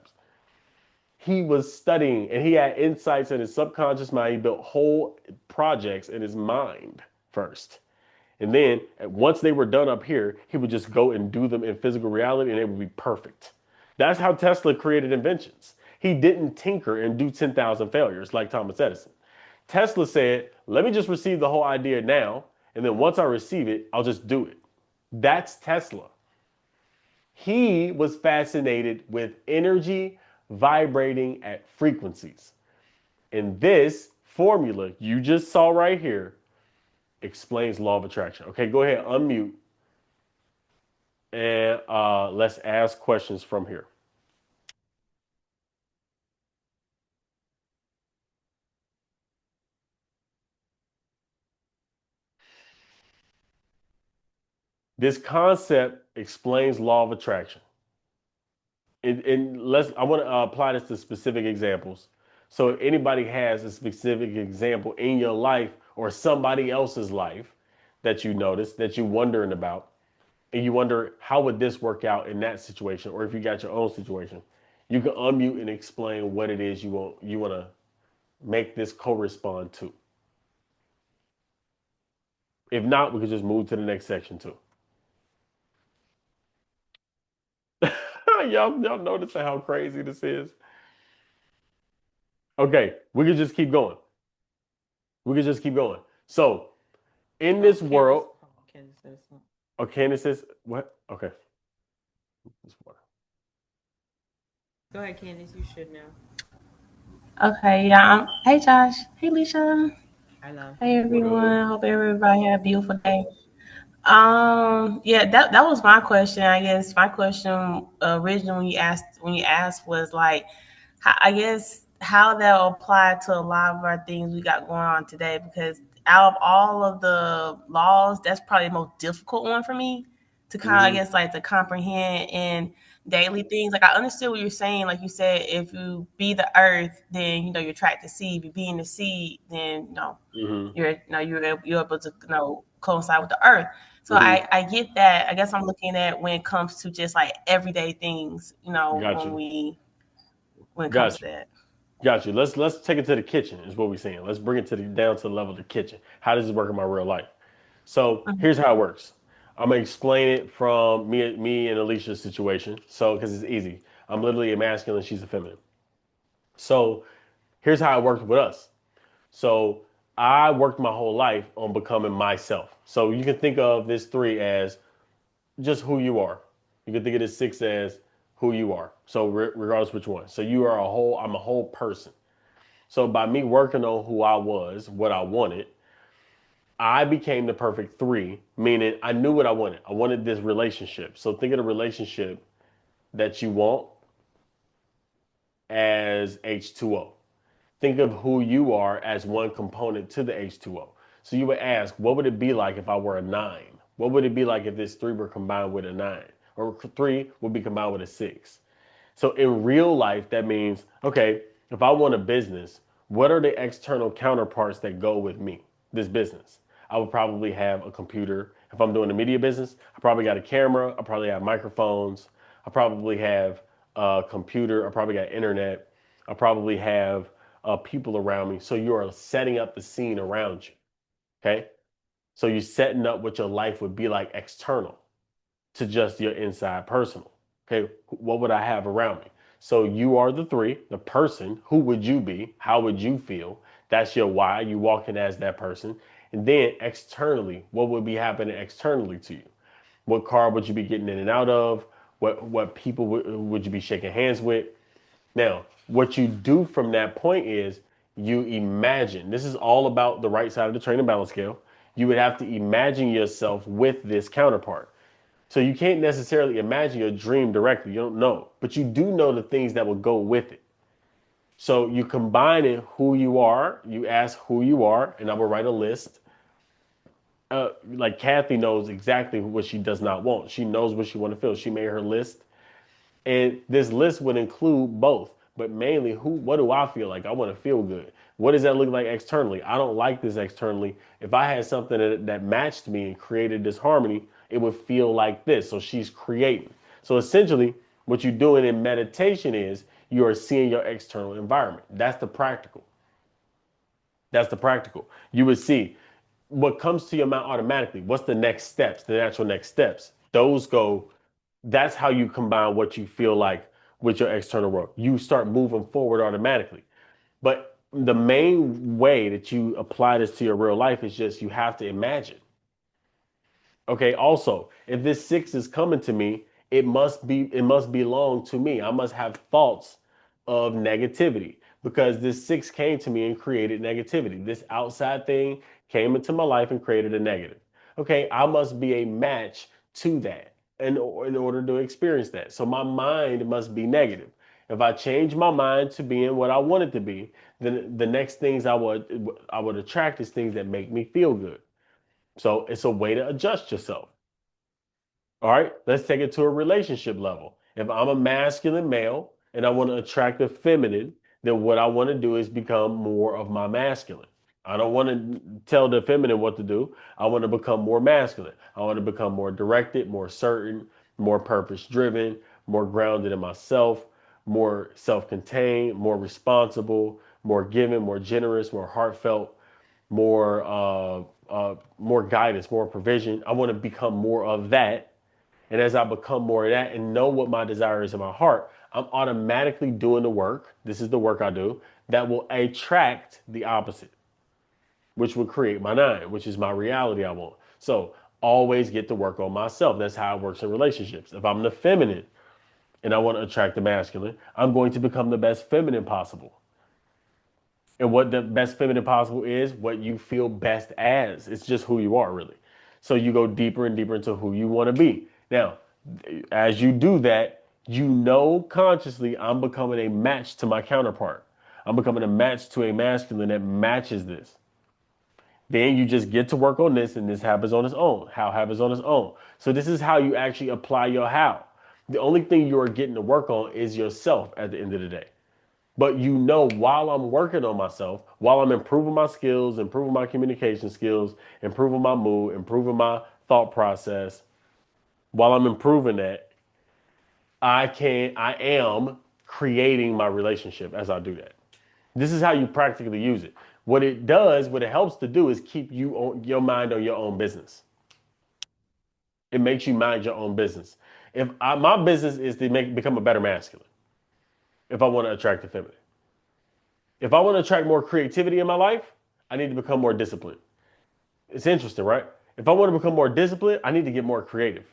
[SPEAKER 1] He was studying and he had insights in his subconscious mind. He built whole projects in his mind first. And then once they were done up here, he would just go and do them in physical reality and it would be perfect. That's how Tesla created inventions. He didn't tinker and do 10,000 failures like Thomas Edison. Tesla said, let me just receive the whole idea now. And then once I receive it, I'll just do it. That's Tesla. He was fascinated with energy vibrating at frequencies. And this formula you just saw right here explains law of attraction. Okay, go ahead, unmute. And let's ask questions from here. This concept explains law of attraction. I want to apply this to specific examples. So if anybody has a specific example in your life or somebody else's life that you notice that you're wondering about, and you wonder how would this work out in that situation, or if you got your own situation, you can unmute and explain what it is you want to make this correspond to. If not, we could just move to the next section too. y'all noticing how crazy this is? Okay, we could just keep going. We could just keep going. So, in this world, Candace says what? Okay. This water.
[SPEAKER 4] Go ahead, Candace. You should know.
[SPEAKER 7] Okay, yeah. Hey, Josh. Hey, Lisha.
[SPEAKER 4] I love.
[SPEAKER 7] Hey, everyone. Hope everybody had a beautiful day. Yeah, that was my question. I guess my question originally when you asked was like, how that will apply to a lot of our things we got going on today. Because out of all of the laws, that's probably the most difficult one for me to kind of, I guess, like to comprehend in daily things. Like I understood what you're saying. Like you said, if you be the earth, then you attract the sea. If you be in the sea, then you're able to coincide with the earth. So I get that. I guess I'm looking at when it comes to just like everyday things,
[SPEAKER 1] Gotcha.
[SPEAKER 7] when it comes to that.
[SPEAKER 1] Got you. Let's take it to the kitchen is what we're saying. Let's bring it down to the level of the kitchen. How does this work in my real life? So here's how it works. I'm gonna explain it from me and Alicia's situation. So because it's easy. I'm literally a masculine, she's a feminine. So here's how it worked with us. So I worked my whole life on becoming myself. So you can think of this 3 as just who you are. You can think of this 6 as who you are. So regardless which one. So I'm a whole person. So by me working on who I was, what I wanted, I became the perfect 3, meaning I knew what I wanted. I wanted this relationship. So think of the relationship that you want as H2O. Think of who you are as one component to the H2O. So you would ask, what would it be like if I were a 9? What would it be like if this 3 were combined with a 9? Or 3 would be combined with a 6? So in real life, that means, okay, if I want a business, what are the external counterparts that go with me, this business? I would probably have a computer. If I'm doing a media business, I probably got a camera. I probably have microphones. I probably have a computer. I probably got internet. I probably have people around me. So you are setting up the scene around you. Okay. So you're setting up what your life would be like external to just your inside personal. Okay. What would I have around me? So you are the 3, the person. Who would you be? How would you feel? That's your why. You walk in as that person. And then externally, what would be happening externally to you? What car would you be getting in and out of? What people would you be shaking hands with? Now, what you do from that point is you imagine. This is all about the right side of the train and balance scale. You would have to imagine yourself with this counterpart. So you can't necessarily imagine your dream directly. You don't know, but you do know the things that will go with it. So you combine it who you are. You ask who you are, and I will write a list. Like Kathy knows exactly what she does not want. She knows what she want to feel. She made her list, and this list would include both, but mainly what do I feel like? I want to feel good. What does that look like externally? I don't like this externally. If I had something that matched me and created this harmony, it would feel like this. So she's creating. So essentially, what you're doing in meditation is you are seeing your external environment. That's the practical. That's the practical. You would see what comes to your mind automatically. What's the next steps, the natural next steps? That's how you combine what you feel like with your external world. You start moving forward automatically. But the main way that you apply this to your real life is just you have to imagine. Okay, also, if this 6 is coming to me, it must belong to me. I must have thoughts of negativity because this 6 came to me and created negativity. This outside thing came into my life and created a negative. Okay, I must be a match to that in order to experience that. So my mind must be negative. If I change my mind to being what I want it to be, then the next things I would attract is things that make me feel good. So it's a way to adjust yourself. All right, let's take it to a relationship level. If I'm a masculine male and I want to attract the feminine, then what I want to do is become more of my masculine. I don't want to tell the feminine what to do. I want to become more masculine. I want to become more directed, more certain, more purpose driven, more grounded in myself, more self contained, more responsible, more giving, more generous, more heartfelt, more guidance, more provision. I want to become more of that. And as I become more of that and know what my desire is in my heart, I'm automatically doing the work. This is the work I do that will attract the opposite, which will create my nine, which is my reality I want. So always get to work on myself. That's how it works in relationships. If I'm the feminine and I want to attract the masculine, I'm going to become the best feminine possible. And what the best feminine possible is, what you feel best as. It's just who you are, really. So you go deeper and deeper into who you want to be. Now, as you do that, you know consciously I'm becoming a match to my counterpart. I'm becoming a match to a masculine that matches this. Then you just get to work on this, and this happens on its own. How happens on its own. So this is how you actually apply your how. The only thing you are getting to work on is yourself at the end of the day. But you know, while I'm working on myself, while I'm improving my skills, improving my communication skills, improving my mood, improving my thought process, while I'm improving that, I am creating my relationship as I do that. This is how you practically use it. What it does, what it helps to do is keep you on your mind on your own business. It makes you mind your own business. My business is to become a better masculine. If I want to attract the feminine. If I want to attract more creativity in my life, I need to become more disciplined. It's interesting, right? If I want to become more disciplined, I need to get more creative.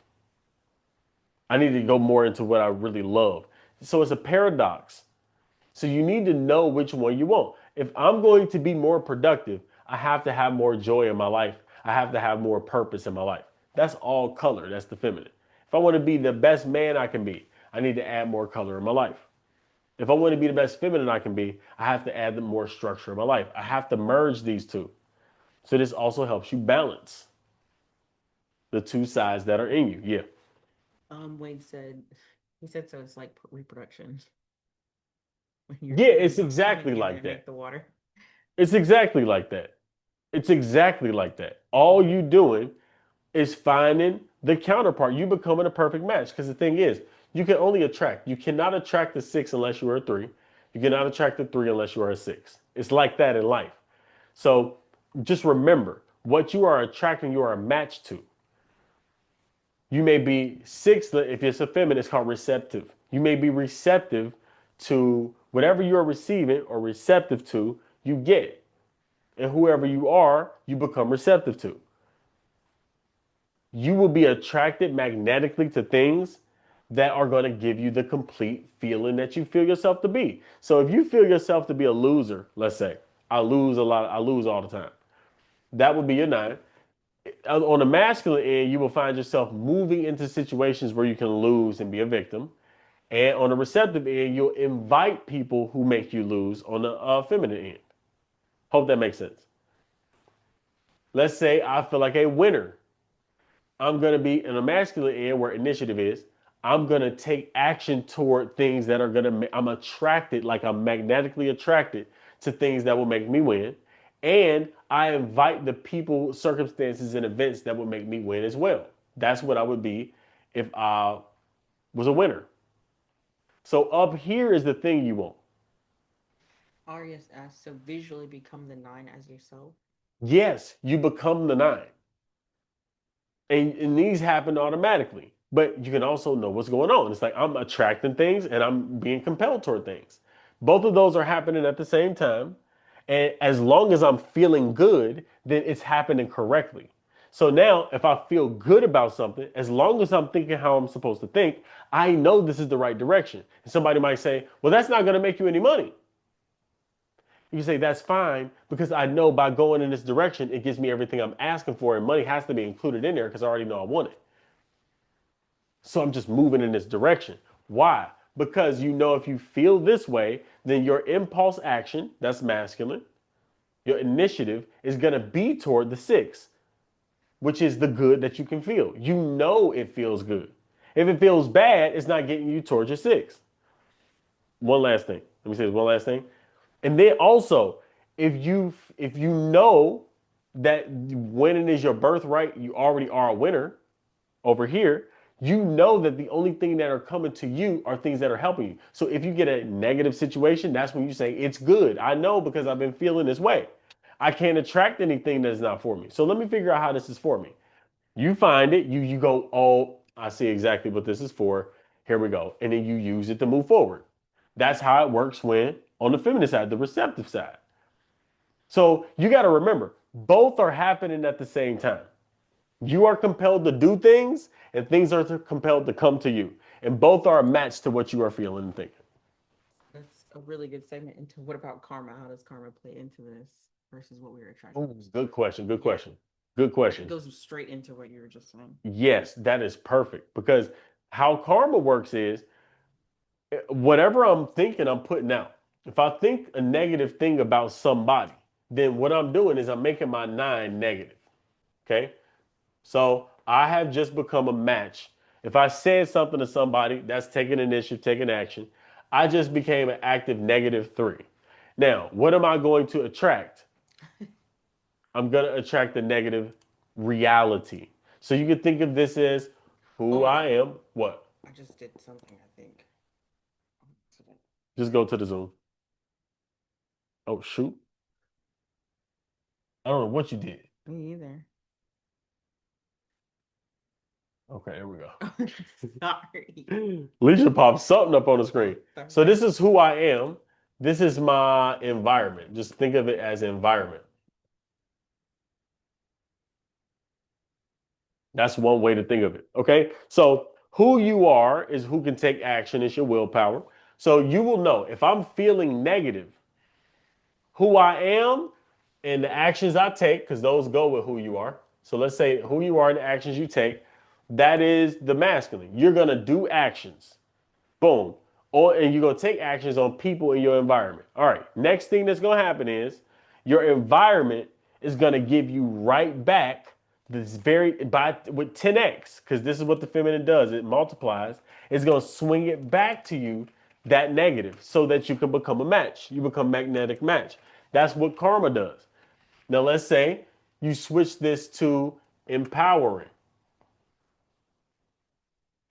[SPEAKER 1] I need to go more into what I really love. So it's a paradox. So you need to know which one you want. If I'm going to be more productive, I have to have more joy in my life. I have to have more purpose in my life. That's all color. That's the feminine. If I want to be the best man I can be, I need to add more color in my life. If I want to be the best feminine I can be, I have to add more structure in my life. I have to merge these two. So this also helps you balance the two sides that are in you. Yeah.
[SPEAKER 2] Wade said, he said, so it's like reproduction. When
[SPEAKER 1] Yeah, it's exactly
[SPEAKER 2] when you
[SPEAKER 1] like
[SPEAKER 2] make
[SPEAKER 1] that.
[SPEAKER 2] the water.
[SPEAKER 1] It's exactly like that. It's exactly like that. All you doing is finding the counterpart. You becoming a perfect match. Because the thing is, you can only attract. You cannot attract the 6 unless you are a 3. You cannot attract the 3 unless you are a 6. It's like that in life. So just remember, what you are attracting, you are a match to. You may be 6, if it's a feminine, it's called receptive. You may be receptive to whatever you're receiving or receptive to, you get it. And whoever you are, you become receptive to. You will be attracted magnetically to things that are going to give you the complete feeling that you feel yourself to be. So if you feel yourself to be a loser, let's say, I lose all the time. That would be your 9. On the masculine end, you will find yourself moving into situations where you can lose and be a victim. And on the receptive end, you'll invite people who make you lose on the feminine end. Hope that makes sense. Let's say I feel like a winner. I'm going to be in a masculine end where initiative is. I'm going to take action toward things that are going to, I'm attracted, like I'm magnetically attracted to things that will make me win. And I invite the people, circumstances, and events that will make me win as well. That's what I would be if I was a winner. So up here is the thing you want.
[SPEAKER 2] Arias asked, so visually become the 9 as yourself.
[SPEAKER 1] Yes, you become the 9. And these happen automatically. But you can also know what's going on. It's like I'm attracting things and I'm being compelled toward things. Both of those are happening at the same time. And as long as I'm feeling good, then it's happening correctly. So now, if I feel good about something, as long as I'm thinking how I'm supposed to think, I know this is the right direction. And somebody might say, well, that's not going to make you any money. You say, that's fine, because I know by going in this direction, it gives me everything I'm asking for, and money has to be included in there because I already know I want it. So I'm just moving in this direction. Why? Because you know if you feel this way, then your impulse action, that's masculine, your initiative is going to be toward the 6, which is the good that you can feel. You know it feels good. If it feels bad, it's not getting you towards your 6. One last thing. Let me say this one last thing. And then also, if you know that winning is your birthright, you already are a winner over here. You know that the only thing that are coming to you are things that are helping you. So if you get a negative situation, that's when you say it's good. I know because I've been feeling this way. I can't attract anything that's not for me. So let me figure out how this is for me. You find it, you go, oh, I see exactly what this is for. Here we go. And then you use it to move forward. That's how it works when on the feminine side, the receptive side. So you got to remember, both are happening at the same time. You are compelled to do things, and things are compelled to come to you. And both are a match to what you are feeling and thinking.
[SPEAKER 2] That's a really good segment into what about karma? How does karma play into this versus what we were attracting?
[SPEAKER 1] Ooh, good question. Good question. Good question.
[SPEAKER 2] It goes straight into what you were just saying.
[SPEAKER 1] Yes, that is perfect. Because how karma works is whatever I'm thinking, I'm putting out. If I think a negative thing about somebody, then what I'm doing is I'm making my 9 negative. Okay. So I have just become a match. If I said something to somebody, that's taking initiative, taking action. I just became an active -3. Now, what am I going to attract? I'm going to attract the negative reality. So you can think of this as who I am. What?
[SPEAKER 2] I just did something, I think.
[SPEAKER 1] Just go to the Zoom. Oh, shoot. I don't know what you did.
[SPEAKER 2] Me either.
[SPEAKER 1] Okay, there we go.
[SPEAKER 2] Sorry.
[SPEAKER 1] Alicia popped something up on the screen.
[SPEAKER 2] Sorry.
[SPEAKER 1] So this is who I am. This is my environment. Just think of it as environment. That's one way to think of it. Okay. So who you are is who can take action. It's your willpower. So you will know if I'm feeling negative, who I am and the actions I take, because those go with who you are. So let's say who you are and the actions you take, that is the masculine. You're going to do actions. Boom. And you're going to take actions on people in your environment. All right. Next thing that's going to happen is your environment is going to give you right back this with 10x, because this is what the feminine does. It multiplies. It's going to swing it back to you, that negative, so that you can become a match. You become magnetic match. That's what karma does. Now, let's say you switch this to empowering.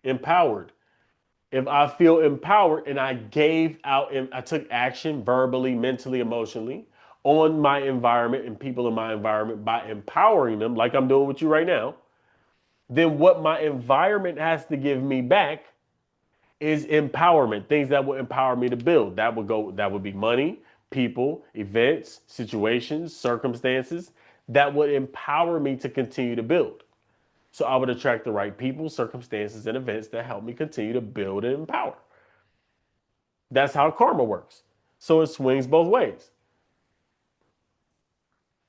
[SPEAKER 1] Empowered. If I feel empowered and I gave out and I took action verbally, mentally, emotionally on my environment and people in my environment by empowering them, like I'm doing with you right now, then what my environment has to give me back is empowerment, things that will empower me to build. That would be money, people, events, situations, circumstances that would empower me to continue to build. So I would attract the right people, circumstances, and events that help me continue to build and empower. That's how karma works. So it swings both ways.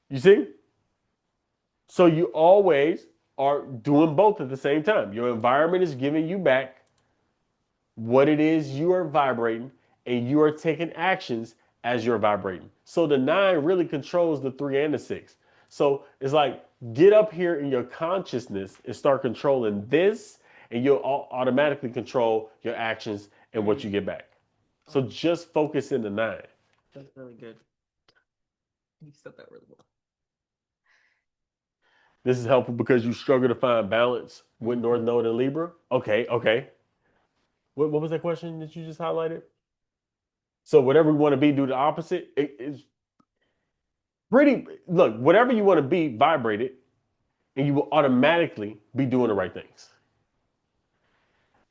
[SPEAKER 1] You see? So you always are doing both at the same time. Your environment is giving you back what it is you are vibrating, and you are taking actions as you're vibrating. So the 9 really controls the 3 and the 6. So it's like, get up here in your consciousness and start controlling this, and you'll automatically control your actions and what you get back. So just focus in the 9.
[SPEAKER 2] That's really good. You said that really well.
[SPEAKER 1] This is helpful because you struggle to find balance with North Node and Libra. Okay. What was that question that you just highlighted? So whatever you want to be, do the opposite. It's pretty, look, whatever you want to be, vibrate it, and you will automatically be doing the right things.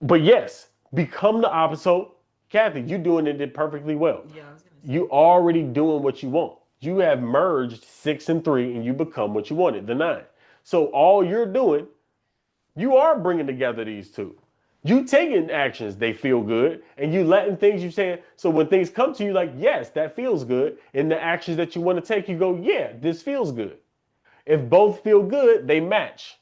[SPEAKER 1] But yes, become the opposite. So, Kathy, you're doing it perfectly well.
[SPEAKER 2] Yeah, I was gonna say.
[SPEAKER 1] You already doing what you want. You have merged 6 and 3, and you become what you wanted, the 9. So all you're doing, you are bringing together these two. You taking actions, they feel good, and you letting things you saying. So when things come to you, like, yes, that feels good. And the actions that you want to take, you go, yeah, this feels good. If both feel good, they match.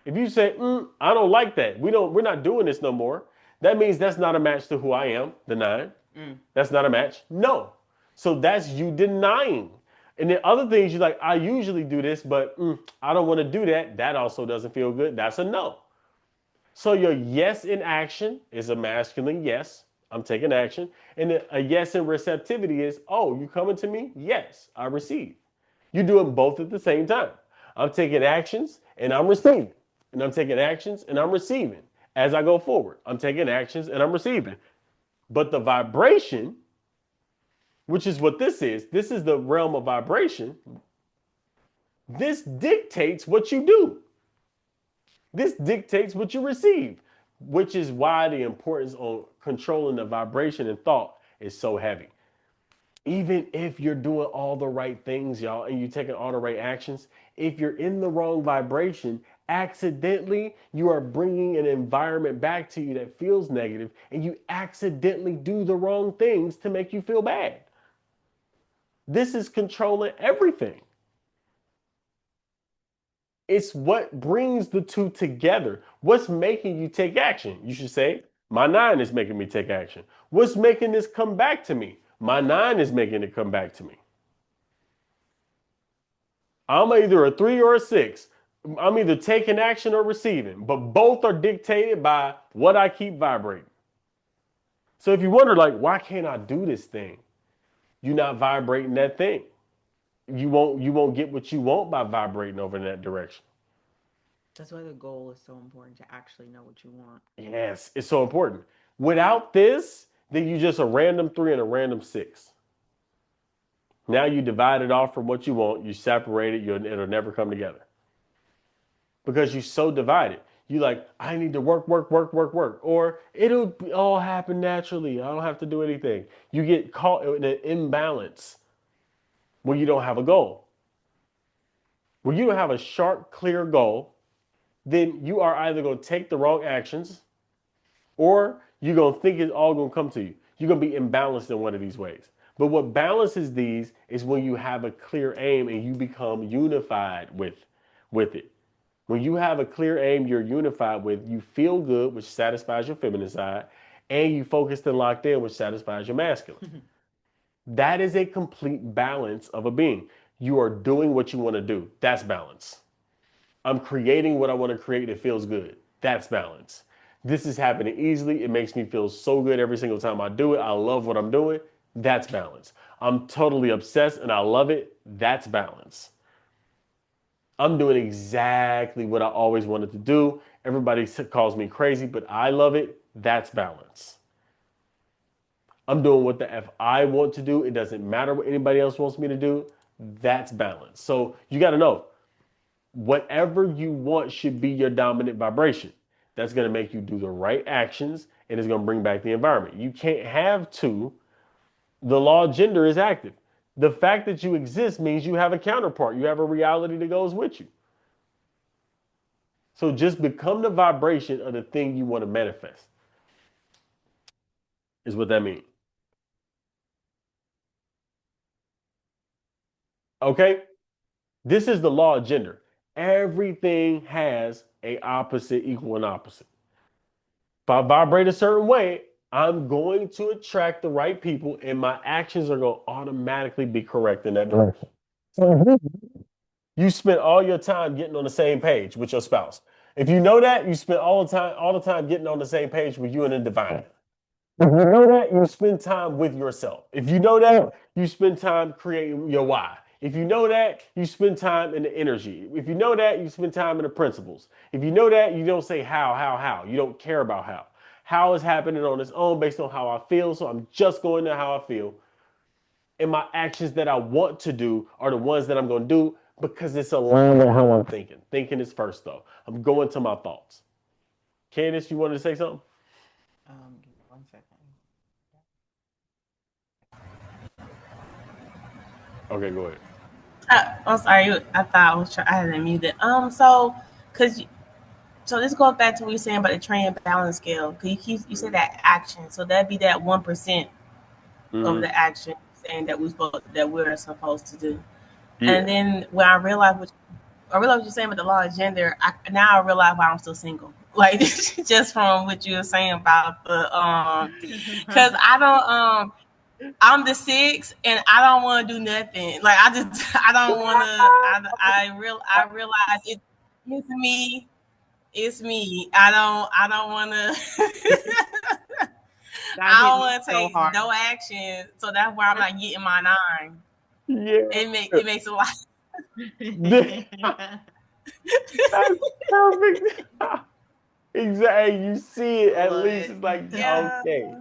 [SPEAKER 1] If you say, I don't like that, we're not doing this no more, that means that's not a match to who I am, the 9. That's not a match. No. So that's you denying. And then other things you're like, I usually do this, but I don't want to do that. That also doesn't feel good. That's a no. So your yes in action is a masculine yes. I'm taking action. And a yes in receptivity is, oh, you coming to me? Yes, I receive. You do them both at the same time. I'm taking actions and I'm receiving. And I'm taking actions and I'm receiving. As I go forward, I'm taking actions and I'm receiving. But the vibration, which is what this is the realm of vibration. This dictates what you do. This dictates what you receive, which is why the importance on controlling the vibration and thought is so heavy. Even if you're doing all the right things, y'all, and you're taking all the right actions, if you're in the wrong vibration, accidentally, you are bringing an environment back to you that feels negative, and you accidentally do the wrong things to make you feel bad. This is controlling everything. It's what brings the two together. What's making you take action? You should say, my 9 is making me take action. What's making this come back to me? My 9 is making it come back to me. I'm either a 3 or a 6. I'm either taking action or receiving, but both are dictated by what I keep vibrating. So if you wonder, like, why can't I do this thing? You're not vibrating that thing. You won't get what you want by vibrating over in that direction.
[SPEAKER 2] That's why the goal is so important, to actually know what you want.
[SPEAKER 1] Yes, it's so important. Without this, then you're just a random 3 and a random 6. Now you divide it off from what you want. You separate it. It'll never come together. Because you're so divided. You like, I need to work. Or it'll all happen naturally. I don't have to do anything. You get caught in an imbalance when you don't have a goal. When you don't have a sharp, clear goal, then you are either going to take the wrong actions or you're going to think it's all going to come to you. You're going to be imbalanced in one of these ways. But what balances these is when you have a clear aim and you become unified with it. When you have a clear aim you're unified with, you feel good, which satisfies your feminine side, and you focused and locked in, which satisfies your masculine. That is a complete balance of a being. You are doing what you want to do. That's balance. I'm creating what I want to create that feels good. That's balance. This is happening easily. It makes me feel so good every single time I do it. I love what I'm doing. That's balance. I'm totally obsessed and I love it. That's balance. I'm doing exactly what I always wanted to do. Everybody calls me crazy, but I love it. That's balance. I'm doing what the F I want to do. It doesn't matter what anybody else wants me to do. That's balance. So you got to know, whatever you want should be your dominant vibration. That's going to make you do the right actions and it's going to bring back the environment. You can't have two. The law of gender is active. The fact that you exist means you have a counterpart. You have a reality that goes with you. So just become the vibration of the thing you want to manifest, is what that means. Okay? This is the law of gender. Everything has a opposite, equal, and opposite. If I vibrate a certain way, I'm going to attract the right people and my actions are going to automatically be correct in that direction. You spend all your time getting on the same page with your spouse. If you know that, you spend all the time getting on the same page with you and the divine. If you know that, you spend time with yourself. If you know that, you spend time creating your why. If you know that, you spend time in the energy. If you know that, you spend time in the principles. If you know that, you don't say how. You don't care about how. How is happening on its own based on how I feel, so I'm just going to how I feel. And my actions that I want to do are the ones that I'm going to do because it's aligned with how I'm thinking. Thinking is first, though. I'm going to my thoughts. Candace, you wanted to say something?
[SPEAKER 2] Give me 1 second.
[SPEAKER 1] Okay, go ahead.
[SPEAKER 7] I'm sorry. I thought I had it muted. So this goes back to what you're saying about the training balance scale. Cause you said that action, so that'd be that 1% of the action saying that we're supposed to do.
[SPEAKER 1] Yeah.
[SPEAKER 7] And then when I realized what you're saying about the law of gender, I realize why I'm still single. Like just from what you were saying about the because I'm the 6 and I don't want to do nothing. Like I don't want to. I realize it gives me It's me. I don't want to.
[SPEAKER 4] That
[SPEAKER 7] I
[SPEAKER 4] hit
[SPEAKER 7] don't
[SPEAKER 4] me
[SPEAKER 7] want to
[SPEAKER 4] so
[SPEAKER 7] take
[SPEAKER 4] hard.
[SPEAKER 7] no action, so that's why I'm not getting my 9.
[SPEAKER 1] Yeah.
[SPEAKER 7] It makes a lot.
[SPEAKER 1] That's perfect. Exactly. You see it at
[SPEAKER 2] Love
[SPEAKER 1] least.
[SPEAKER 2] it.
[SPEAKER 1] It's like,
[SPEAKER 7] Yeah,
[SPEAKER 1] okay.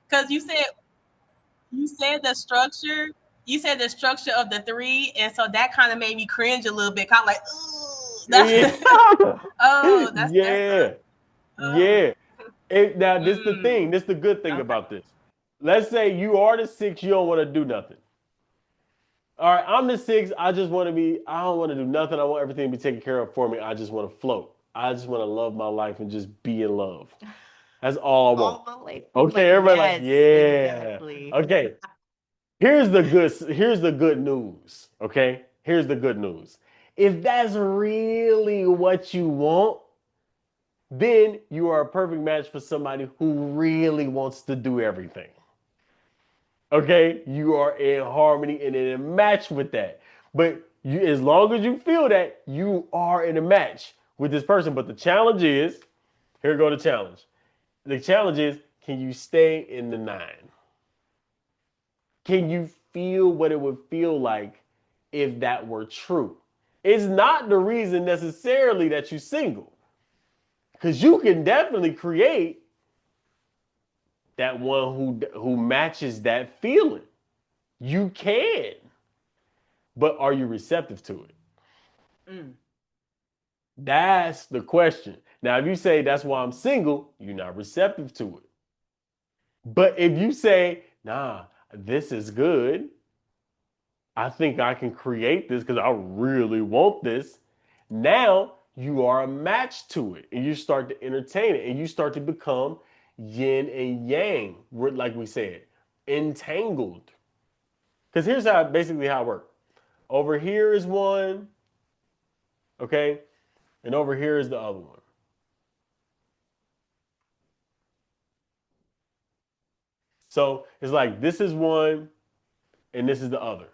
[SPEAKER 7] because you said the structure. You said the structure of the 3, and so that kind of made me cringe a little bit. Kind of like, ooh,
[SPEAKER 1] Yeah.
[SPEAKER 7] oh, that's
[SPEAKER 1] Yeah.
[SPEAKER 7] uh,
[SPEAKER 1] Yeah. Now, this the thing. This the good thing
[SPEAKER 7] okay.
[SPEAKER 1] about this. Let's say you are the 6, you don't want to do nothing. All right, I'm the 6. I don't want to do nothing. I want everything to be taken care of for me. I just want to float. I just want to love my life and just be in love. That's all I want.
[SPEAKER 2] All the way.
[SPEAKER 1] Okay,
[SPEAKER 2] Like,
[SPEAKER 1] everybody like,
[SPEAKER 2] yes,
[SPEAKER 1] yeah.
[SPEAKER 2] exactly.
[SPEAKER 1] Okay. Here's the good news. Okay? Here's the good news. If that's really what you want, then you are a perfect match for somebody who really wants to do everything. Okay? You are in harmony and in a match with that. But as long as you feel that, you are in a match with this person. But the challenge is, here go the challenge. The challenge is, can you stay in the 9? Can you feel what it would feel like if that were true? It's not the reason necessarily that you're single, because you can definitely create that one who matches that feeling. You can, but are you receptive to it?
[SPEAKER 2] Mm.
[SPEAKER 1] That's the question. Now, if you say that's why I'm single, you're not receptive to it. But if you say, nah, this is good, I think I can create this because I really want this. Now you are a match to it and you start to entertain it and you start to become yin and yang, like we said, entangled. Because here's basically how it works. Over here is one, okay? And over here is the other one. So it's like this is one and this is the other.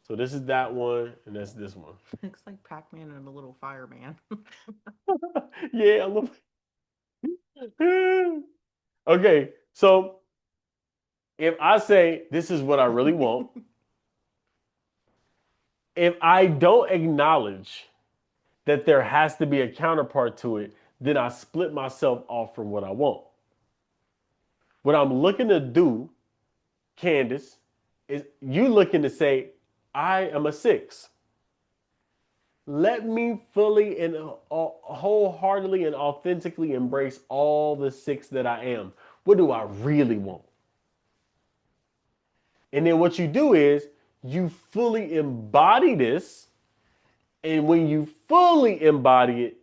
[SPEAKER 1] So this is that one and that's this one.
[SPEAKER 2] Looks like Pac-Man and a little fireman.
[SPEAKER 1] Yeah, I love it. Okay, so if I say this is what I really want, if I don't acknowledge that there has to be a counterpart to it, then I split myself off from what I want. What I'm looking to do, Candace, is you looking to say, I am a 6. Let me fully and wholeheartedly and authentically embrace all the 6 that I am. What do I really want? And then what you do is you fully embody this. And when you fully embody it,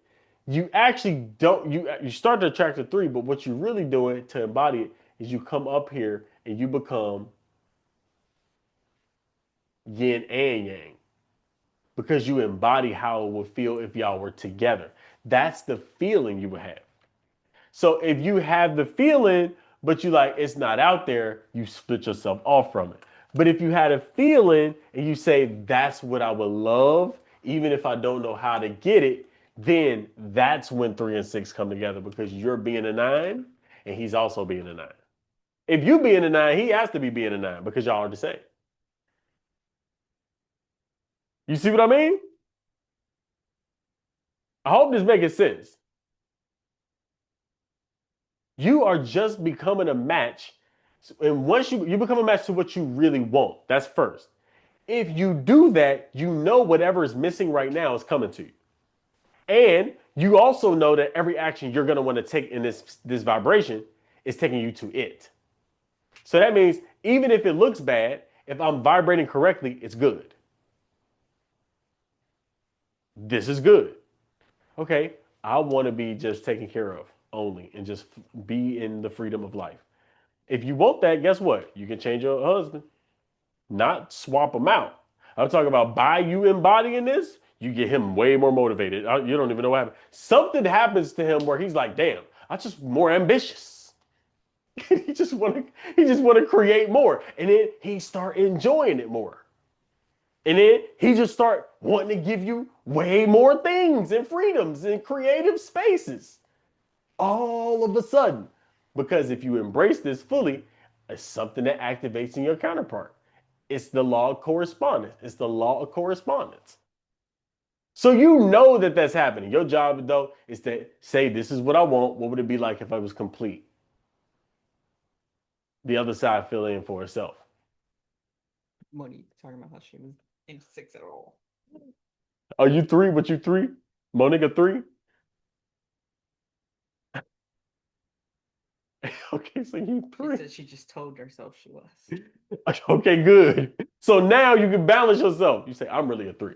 [SPEAKER 1] you actually don't, you start to attract the 3, but what you're really doing to embody it is you come up here and you become yin and yang because you embody how it would feel if y'all were together. That's the feeling you would have. So if you have the feeling, but you like it's not out there, you split yourself off from it. But if you had a feeling and you say that's what I would love, even if I don't know how to get it, then that's when 3 and 6 come together because you're being a 9 and he's also being a 9. If you being a 9, he has to be being a 9 because y'all are the same. You see what I mean? I hope this makes sense. You are just becoming a match. And once you become a match to what you really want, that's first. If you do that, you know whatever is missing right now is coming to you. And you also know that every action you're going to want to take in this vibration is taking you to it. So that means even if it looks bad, if I'm vibrating correctly, it's good. This is good. Okay, I want to be just taken care of only and just be in the freedom of life. If you want that, guess what? You can change your husband, not swap them out. I'm talking about by you embodying this, you get him way more motivated. You don't even know what happened. Something happens to him where he's like, damn, I'm just more ambitious. he just want to create more. And then he start enjoying it more. And then he just start wanting to give you way more things and freedoms and creative spaces. All of a sudden. Because if you embrace this fully, it's something that activates in your counterpart. It's the law of correspondence. It's the law of correspondence. So you know that that's happening. Your job, though, is to say, this is what I want. What would it be like if I was complete? The other side fill in for itself.
[SPEAKER 2] Monique talking about how she was in 6 at all.
[SPEAKER 1] Are you 3? What you 3? Monica 3? Okay, so you
[SPEAKER 2] She
[SPEAKER 1] 3.
[SPEAKER 2] said she just told herself she was.
[SPEAKER 1] Okay, good. So now you can balance yourself. You say, I'm really a 3.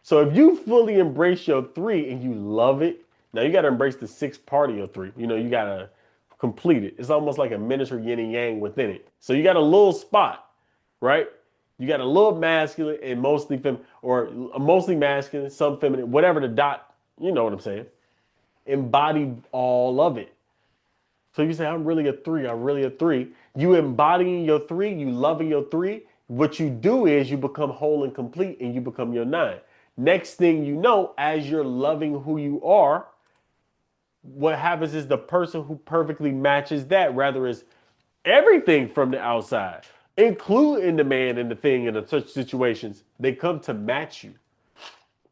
[SPEAKER 1] So if you fully embrace your 3 and you love it, now you got to embrace the 6th part of your 3. You know, you got to complete it. It's almost like a miniature yin and yang within it. So you got a little spot, right? You got a little masculine and mostly feminine, or mostly masculine, some feminine, whatever the dot, you know what I'm saying. Embody all of it. So you say, I'm really a 3. I'm really a 3. You embodying your 3, you loving your 3. What you do is you become whole and complete and you become your 9. Next thing you know, as you're loving who you are, what happens is the person who perfectly matches that, rather is everything from the outside, including the man and the thing in such situations, they come to match you.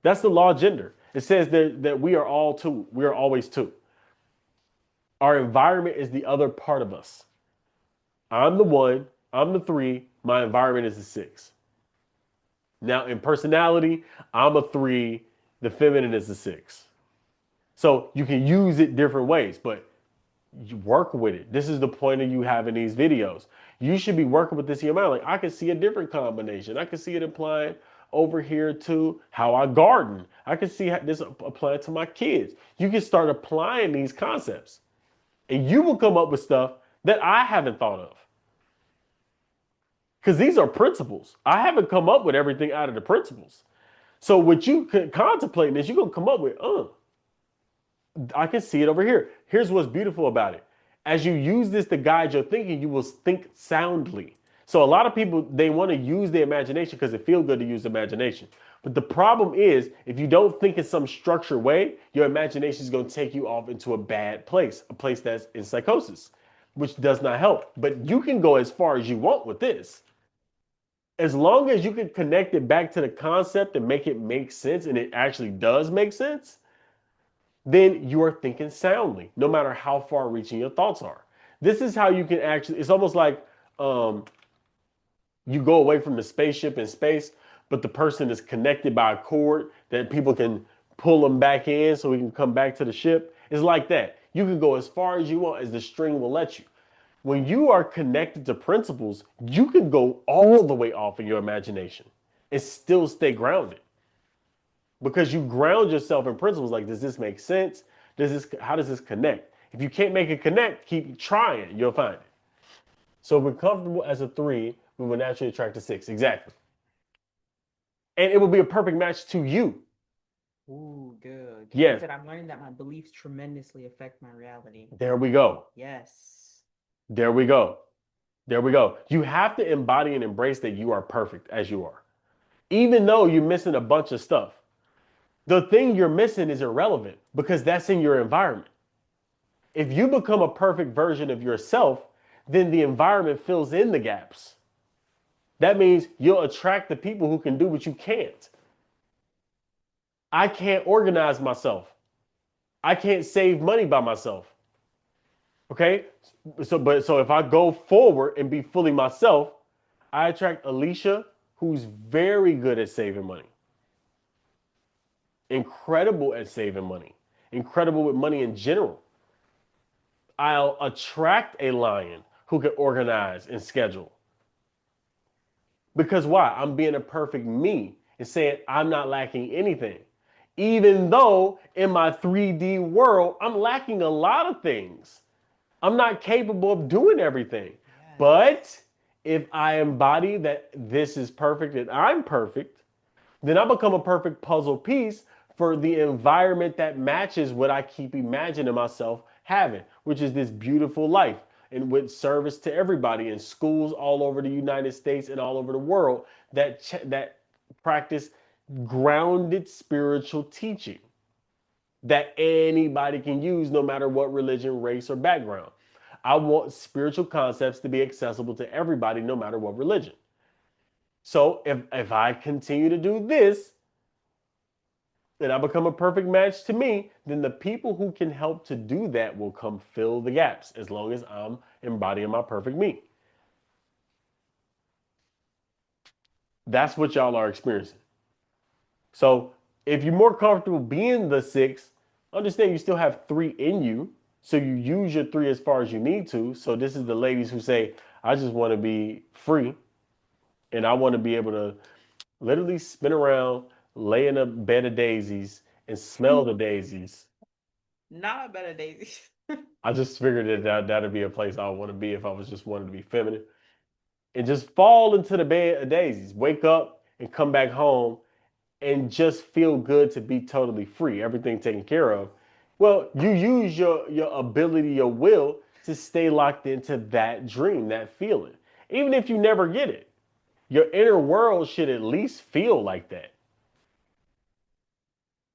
[SPEAKER 1] That's the law of gender. It says that we are all 2. We are always 2. Our environment is the other part of us. I'm the 1, I'm the 3, my environment is the 6. Now, in personality, I'm a 3, the feminine is the 6. So you can use it different ways, but you work with it. This is the point of you having these videos. You should be working with this in your mind. Like, I can see a different combination. I can see it applying over here to how I garden. I can see this applying to my kids. You can start applying these concepts. And you will come up with stuff that I haven't thought of. Because these are principles. I haven't come up with everything out of the principles. So what you contemplating is you're going to come up with, I can see it over here. Here's what's beautiful about it. As you use this to guide your thinking, you will think soundly. So a lot of people, they want to use their imagination because it feels good to use imagination. But the problem is, if you don't think in some structured way, your imagination is going to take you off into a bad place, a place that's in psychosis, which does not help. But you can go as far as you want with this. As long as you can connect it back to the concept and make it make sense, and it actually does make sense, then you are thinking soundly, no matter how far reaching your thoughts are. This is how you can actually, it's almost like you go away from the spaceship in space, but the person is connected by a cord that people can pull them back in so we can come back to the ship. It's like that. You can go as far as you want as the string will let you. When you are connected to principles, you can go all the way off in your imagination and still stay grounded. Because you ground yourself in principles like, does this make sense? How does this connect? If you can't make it connect, keep trying, you'll find it. So if we're comfortable as a 3, we will naturally attract a 6. Exactly. And it will be a perfect match to you.
[SPEAKER 2] Ooh, good.
[SPEAKER 1] Yes.
[SPEAKER 2] That I'm learning that my beliefs tremendously affect my reality.
[SPEAKER 1] There we go.
[SPEAKER 2] Yes.
[SPEAKER 1] There we go. There we go. You have to embody and embrace that you are perfect as you are. Even though you're missing a bunch of stuff. The thing you're missing is irrelevant because that's in your environment. If you become a perfect version of yourself, then the environment fills in the gaps. That means you'll attract the people who can do what you can't. I can't organize myself. I can't save money by myself. Okay? So if I go forward and be fully myself, I attract Alicia, who's very good at saving money. Incredible at saving money. Incredible with money in general. I'll attract a lion who can organize and schedule. Because why? I'm being a perfect me and saying I'm not lacking anything. Even though in my 3D world, I'm lacking a lot of things. I'm not capable of doing everything. Yes. But if I embody that this is perfect and I'm perfect, then I become a perfect puzzle piece for the environment that matches what I keep imagining myself having, which is this beautiful life and with service to everybody in schools all over the United States and all over the world that practice grounded spiritual teaching that anybody can use no matter what religion, race, or background. I want spiritual concepts to be accessible to everybody no matter what religion. So if I continue to do this and I become a perfect match to me, then the people who can help to do that will come fill the gaps as long as I'm embodying my perfect me. That's what y'all are experiencing. So if you're more comfortable being the 6, understand you still have 3 in you. So you use your 3 as far as you need to. So this is the ladies who say, I just want to be free and I want to be able to literally spin around, lay in a bed of daisies and smell the daisies.
[SPEAKER 2] Not a bed of daisies.
[SPEAKER 1] I just figured that'd be a place I would want to be if I was just wanting to be feminine. And just fall into the bed of daisies, wake up and come back home and just feel good to be totally free, everything taken care of. Well, you use your ability, your will to stay locked into that dream, that feeling. Even if you never get it, your inner world should at least feel like that.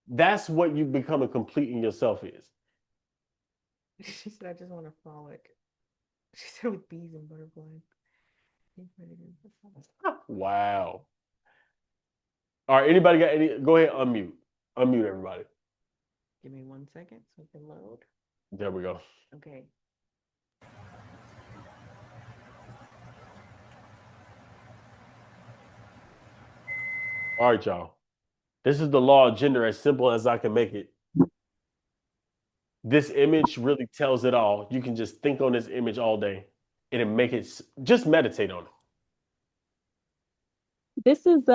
[SPEAKER 1] That's what you becoming complete in yourself is.
[SPEAKER 2] She said, I just want to frolic. She said, with bees and butterflies.
[SPEAKER 1] Wow. All right, anybody got any? Go ahead, unmute. Unmute everybody.
[SPEAKER 2] Give me 1 second so I can load.
[SPEAKER 1] There we go.
[SPEAKER 2] Okay.
[SPEAKER 1] All right, y'all. This is the law of gender, as simple as I can make it. This image really tells it all. You can just think on this image all day and it make it, just meditate on it.
[SPEAKER 8] This is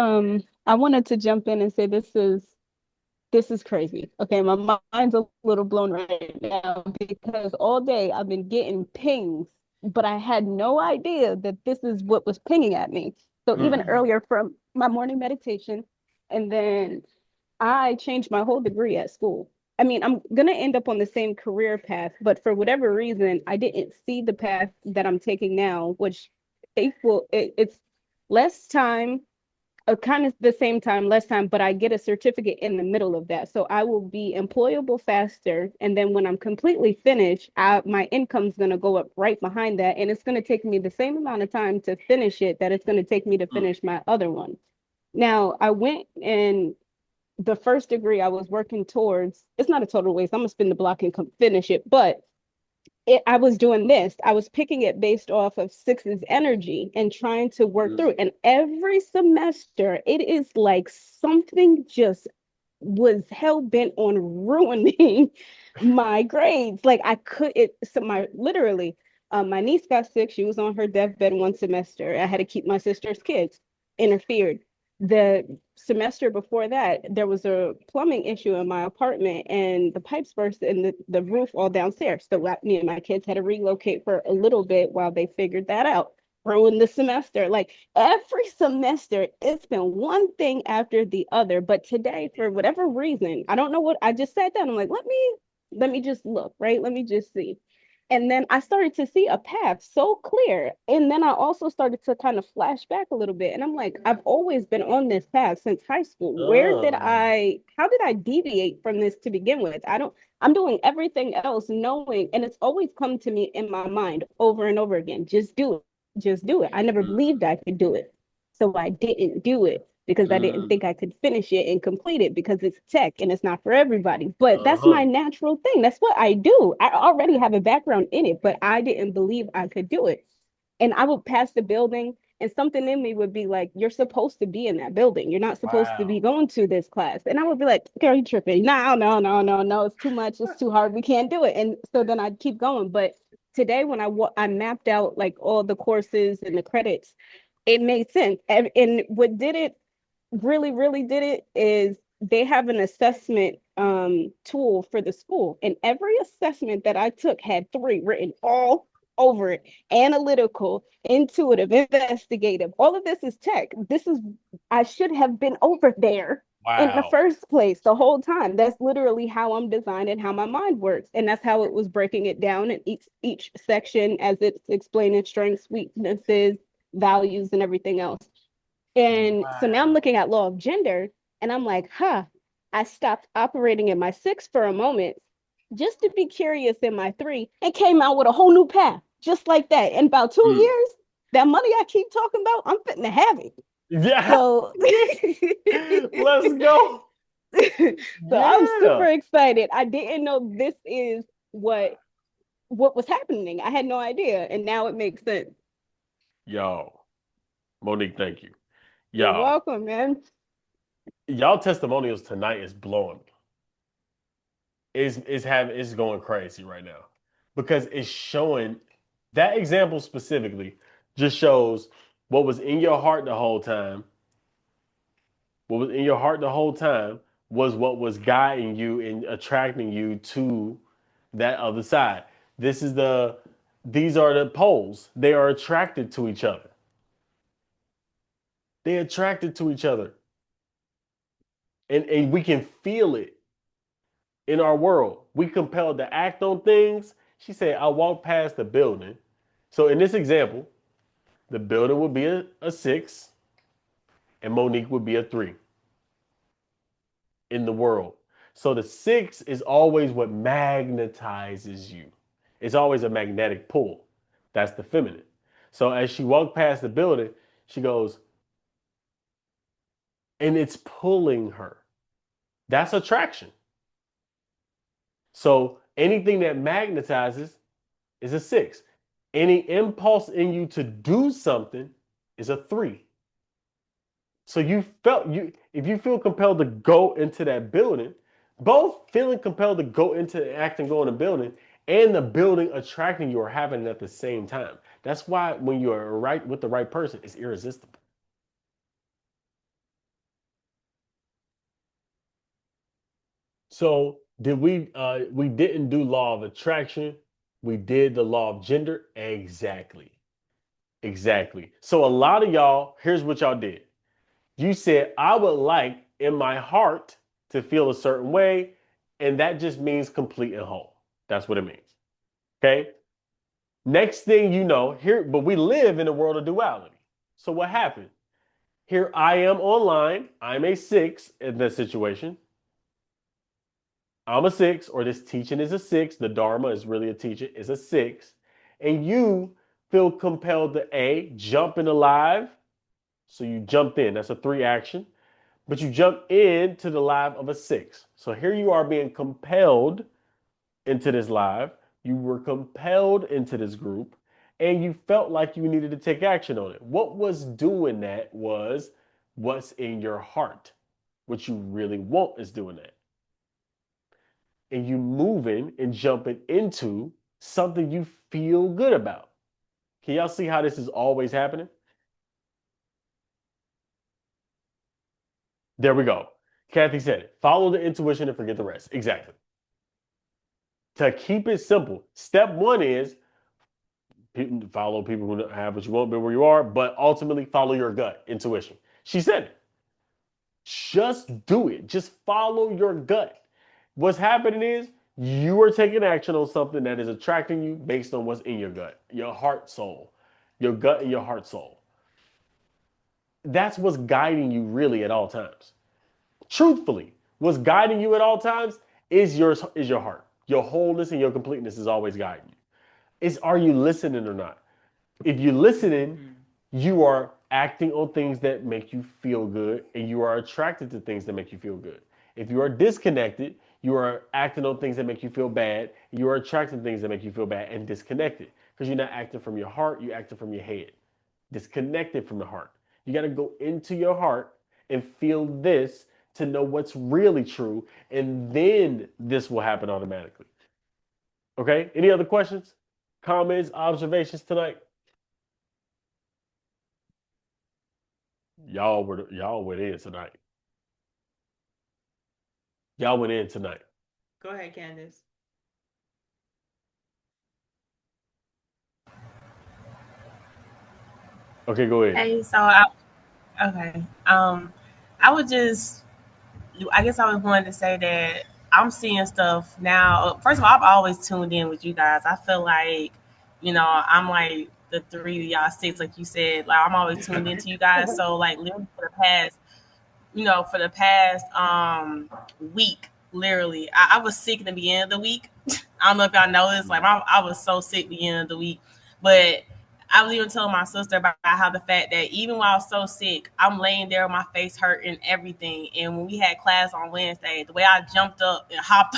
[SPEAKER 8] I wanted to jump in and say this is crazy. Okay, my mind's a little blown right now because all day I've been getting pings, but I had no idea that this is what was pinging at me. So even earlier from my morning meditation, and then I changed my whole degree at school. I mean, I'm gonna end up on the same career path, but for whatever reason, I didn't see the path that I'm taking now, which it's less time, kind of the same time, less time, but I get a certificate in the middle of that. So I will be employable faster. And then when I'm completely finished, my income's going to go up right behind that. And it's going to take me the same amount of time to finish it that it's going to take me to finish my other one. Now, I went and the first degree I was working towards, it's not a total waste. I'm going to spin the block and finish it. But I was doing this. I was picking it based off of 6's energy and trying to work through it. And every semester, it is like something just was hell bent on ruining my grades. Like I could it. So my niece got sick. She was on her deathbed one semester. I had to keep my sister's kids. Interfered. The semester before that, there was a plumbing issue in my apartment and the pipes burst in the roof all downstairs. So me and my kids had to relocate for a little bit while they figured that out. Ruined the semester. Like every semester, it's been one thing after the other. But today, for whatever reason, I don't know what, I just sat down. I'm like, let me just look, right? Let me just see. And then I started to see a path so clear. And then I also started to kind of flash back a little bit. And I'm like, I've always been on this path since high school. How did I deviate from this to begin with? I'm doing everything else knowing, and it's always come to me in my mind over and over again. Just do it. Just do it. I never believed I could do it. So I didn't do it because I didn't think I could finish it and complete it because it's tech and it's not for everybody. But that's my natural thing. That's what I do. I already have a background in it, but I didn't believe I could do it. And I would pass the building and something in me would be like, you're supposed to be in that building. You're not supposed to be going to this class. And I would be like, girl, you tripping. No. It's too much. It's too hard. We can't do it. And so then I'd keep going. But today when I mapped out like all the courses and the credits, it made sense. And what did it really did it is they have an assessment tool for the school, and every assessment that I took had 3 written all over it: analytical, intuitive, investigative. All of this is tech. I should have been over there in the first place the whole time. That's literally how I'm designed and how my mind works, and that's how it was breaking it down in each section as it's explaining strengths, weaknesses, values, and everything else. And so now I'm looking at law of gender and I'm like, I stopped operating in my 6 for a moment just to be curious in my 3 and came out with a whole new path just like that. In about 2 years, that money I keep talking about, I'm fitting to have it.
[SPEAKER 1] Yeah.
[SPEAKER 8] So
[SPEAKER 1] Let's go.
[SPEAKER 8] So I'm super excited. I didn't know this is what was happening. I had no idea, and now it makes sense.
[SPEAKER 1] Yo, Monique, thank you.
[SPEAKER 8] You're
[SPEAKER 1] Y'all,
[SPEAKER 8] welcome, man.
[SPEAKER 1] y'all testimonials tonight is blowing me. It's going crazy right now because it's showing that example specifically just shows what was in your heart the whole time. What was in your heart the whole time was what was guiding you and attracting you to that other side. These are the poles. They are attracted to each other. They're attracted to each other. And we can feel it in our world. We compelled to act on things. She said, I walked past the building. So in this example, the building would be a 6 and Monique would be a 3 in the world. So the 6 is always what magnetizes you. It's always a magnetic pull. That's the feminine. So as she walked past the building, she goes, and it's pulling her. That's attraction. So anything that magnetizes is a 6. Any impulse in you to do something is a 3. So if you feel compelled to go into that building, both feeling compelled to go into the act and go in the building and the building attracting you are happening at the same time. That's why when you're right with the right person, it's irresistible. So we didn't do law of attraction. We did the law of gender. Exactly. Exactly. So a lot of y'all, here's what y'all did. You said, I would like in my heart to feel a certain way, and that just means complete and whole. That's what it means. Okay. Next thing you know, here, but we live in a world of duality. So what happened? Here I am online. I'm a 6 in this situation. I'm a 6, or this teaching is a 6. The Dharma is really a teaching, is a 6. And you feel compelled to jump into live. So you jumped in. That's a 3 action. But you jump into the live of a 6. So here you are being compelled into this live. You were compelled into this group. And you felt like you needed to take action on it. What was doing that was what's in your heart. What you really want is doing that. And you moving and jumping into something you feel good about. Can y'all see how this is always happening? There we go. Kathy said it. Follow the intuition and forget the rest. Exactly. To keep it simple, step 1 is follow people who have what you want, be where you are, but ultimately follow your gut intuition. She said it. Just do it. Just follow your gut. What's happening is you are taking action on something that is attracting you based on what's in your gut, your heart, soul, your gut and your heart, soul. That's what's guiding you really at all times. Truthfully, what's guiding you at all times is your heart. Your wholeness and your completeness is always guiding you. Are you listening or not? If you're listening, you are acting on things that make you feel good, and you are attracted to things that make you feel good. If you are disconnected, you are acting on things that make you feel bad. You are attracting things that make you feel bad and disconnected because you're not acting from your heart, you're acting from your head. Disconnected from the heart. You got to go into your heart and feel this to know what's really true, and then this will happen automatically. Okay? Any other questions, comments, observations tonight? Y'all went in tonight. Y'all went in tonight.
[SPEAKER 2] Go ahead, Candace.
[SPEAKER 1] Okay, go ahead.
[SPEAKER 7] Hey, okay. I would just, I guess I was wanting to say that I'm seeing stuff now. First of all, I've always tuned in with you guys. I feel like, I'm like the three of y'all six, like you said. Like I'm always tuned into you guys. So like literally for the past week, literally, I was sick at the beginning of the week. I don't know if y'all noticed, like I was so sick at the beginning of the week, but I was even telling my sister about how the fact that even while I was so sick, I'm laying there with my face hurt and everything. And when we had class on Wednesday, the way I jumped up and hopped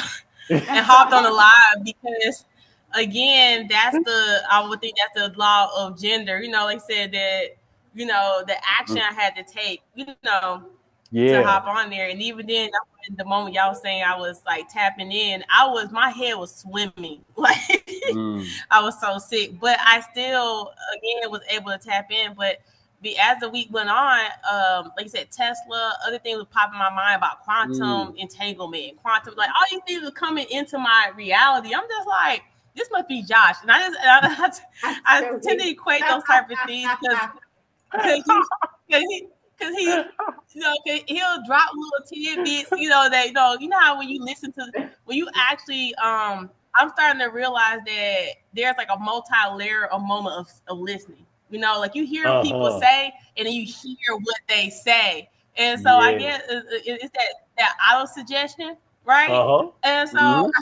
[SPEAKER 7] on the live, because again, I would think that's the law of gender. Like I said that, the action I had to take, to
[SPEAKER 1] Yeah.
[SPEAKER 7] hop on there. And even then, the moment y'all was saying I was like tapping in, my head was swimming. Like I was so sick, but I still again was able to tap in. But as the week went on, like you said, Tesla, other things would pop in my mind about quantum entanglement, quantum, like all these things are coming into my reality. I'm just like, this must be Josh, and I tend to equate those type of things because he he'll drop little tidbits, how when you listen to, when you actually, I'm starting to realize that there's like a multi-layer of moment of listening, like you hear people say, and then you hear what they say. And so I guess it's that auto suggestion, right? And so,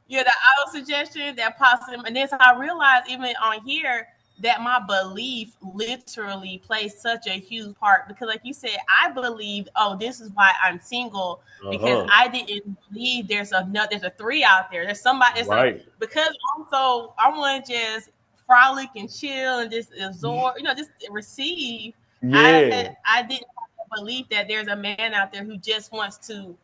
[SPEAKER 7] the auto suggestion that pops in. And then so I realized even on here, that my belief literally plays such a huge part, because like you said, I believe, this is why I'm single, because I didn't believe there's a three out there. There's somebody, because also I want to just frolic and chill and just absorb, just receive. I didn't believe that there's a man out there who just wants to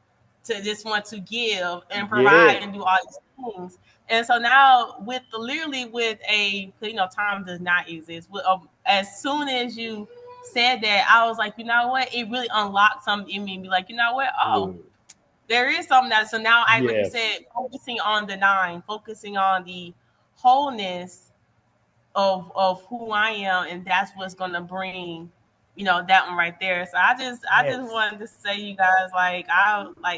[SPEAKER 7] give and provide and do all these things. And so now time does not exist. As soon as you said that, I was like, you know what? It really unlocked something in me and be like, you know what? There is something that, so now like you said, focusing on the nine, focusing on the wholeness of who I am. And that's what's going to bring, that one right there. So I just wanted to say, you guys,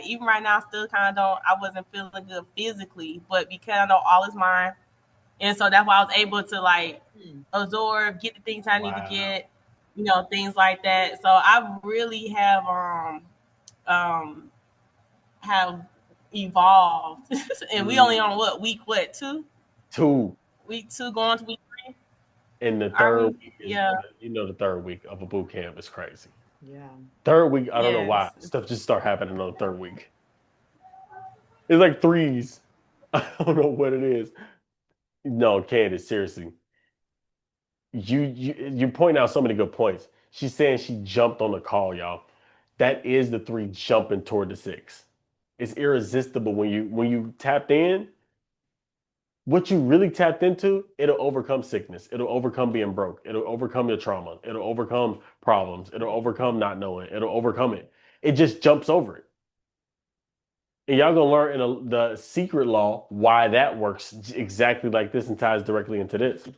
[SPEAKER 7] even right now, I still I wasn't feeling good physically, but because I know all is mine. And so that's why I was able to absorb, get the things I need to get, things like that. So I really have evolved. And we only on week 2?
[SPEAKER 1] 2.
[SPEAKER 7] Week 2 going to week 3.
[SPEAKER 1] And the third week, the third week of a boot camp is crazy.
[SPEAKER 2] Yeah.
[SPEAKER 1] Third week, I don't know why stuff just start happening on the third week. It's like threes. I don't know what it is. No, Candace, seriously. You point out so many good points. She's saying she jumped on the call, y'all. That is the 3 jumping toward the 6. It's irresistible when you tapped in. What you really tapped into, it'll overcome sickness. It'll overcome being broke. It'll overcome your trauma. It'll overcome problems. It'll overcome not knowing. It'll overcome it. It just jumps over it. And y'all gonna learn in the secret law why that works exactly like this and ties directly into this.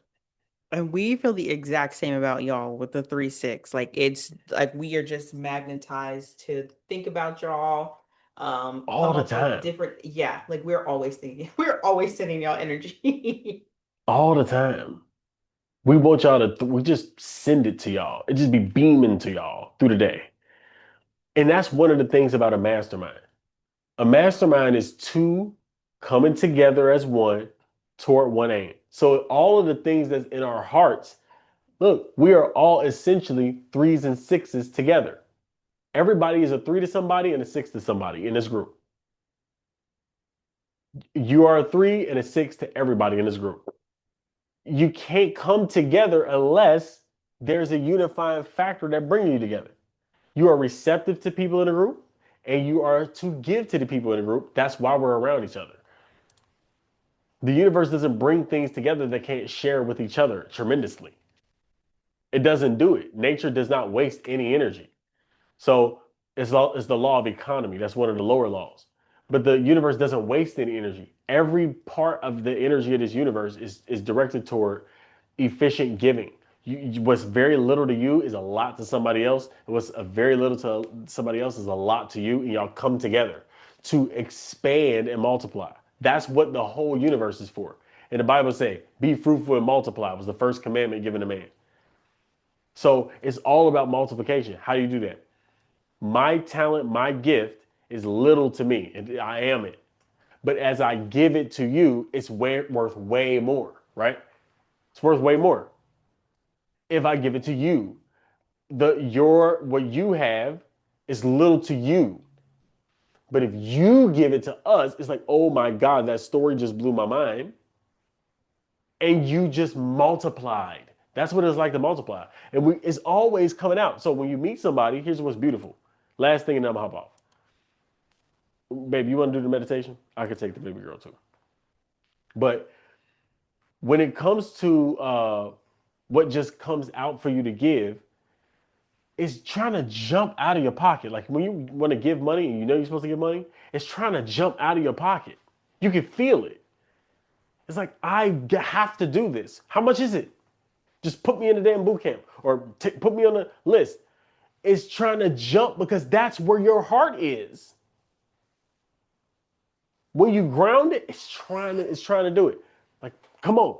[SPEAKER 4] And we feel the exact same about y'all with the 3-6. Like it's like we are just magnetized to think about y'all.
[SPEAKER 1] All the time.
[SPEAKER 4] Like we're always sending y'all energy.
[SPEAKER 1] All the time. We want y'all we just send it to y'all. It just be beaming to y'all through the day. And that's one of the things about a mastermind. A mastermind is 2 coming together as one toward one aim. So all of the things that's in our hearts, look, we are all essentially 3s and 6s together. Everybody is a 3 to somebody and a 6 to somebody in this group. You are a 3 and a 6 to everybody in this group. You can't come together unless there's a unifying factor that brings you together. You are receptive to people in the group, and you are to give to the people in the group. That's why we're around each other. The universe doesn't bring things together that can't share with each other tremendously. It doesn't do it. Nature does not waste any energy. So it's the law of economy. That's one of the lower laws. But the universe doesn't waste any energy. Every part of the energy of this universe is directed toward efficient giving. What's very little to you is a lot to somebody else. And what's very little to somebody else is a lot to you. And y'all come together to expand and multiply. That's what the whole universe is for. And the Bible say, be fruitful and multiply was the first commandment given to man. So it's all about multiplication. How do you do that? My talent, my gift is little to me, and I am it. But as I give it to you, it's worth way more, right? It's worth way more. If I give it to you, what you have is little to you. But if you give it to us, it's like, oh my God, that story just blew my mind. And you just multiplied. That's what it's like to multiply. And it's always coming out. So when you meet somebody, here's what's beautiful. Last thing, and then I'm gonna hop off. Baby, you want to do the meditation? I could take the baby girl too. But when it comes to what just comes out for you to give, it's trying to jump out of your pocket. Like when you want to give money and you know you're supposed to give money, it's trying to jump out of your pocket. You can feel it. It's like, I have to do this. How much is it? Just put me in the damn boot camp or put me on the list. It's trying to jump because that's where your heart is. When you ground it, it's trying to do it. Like, come on,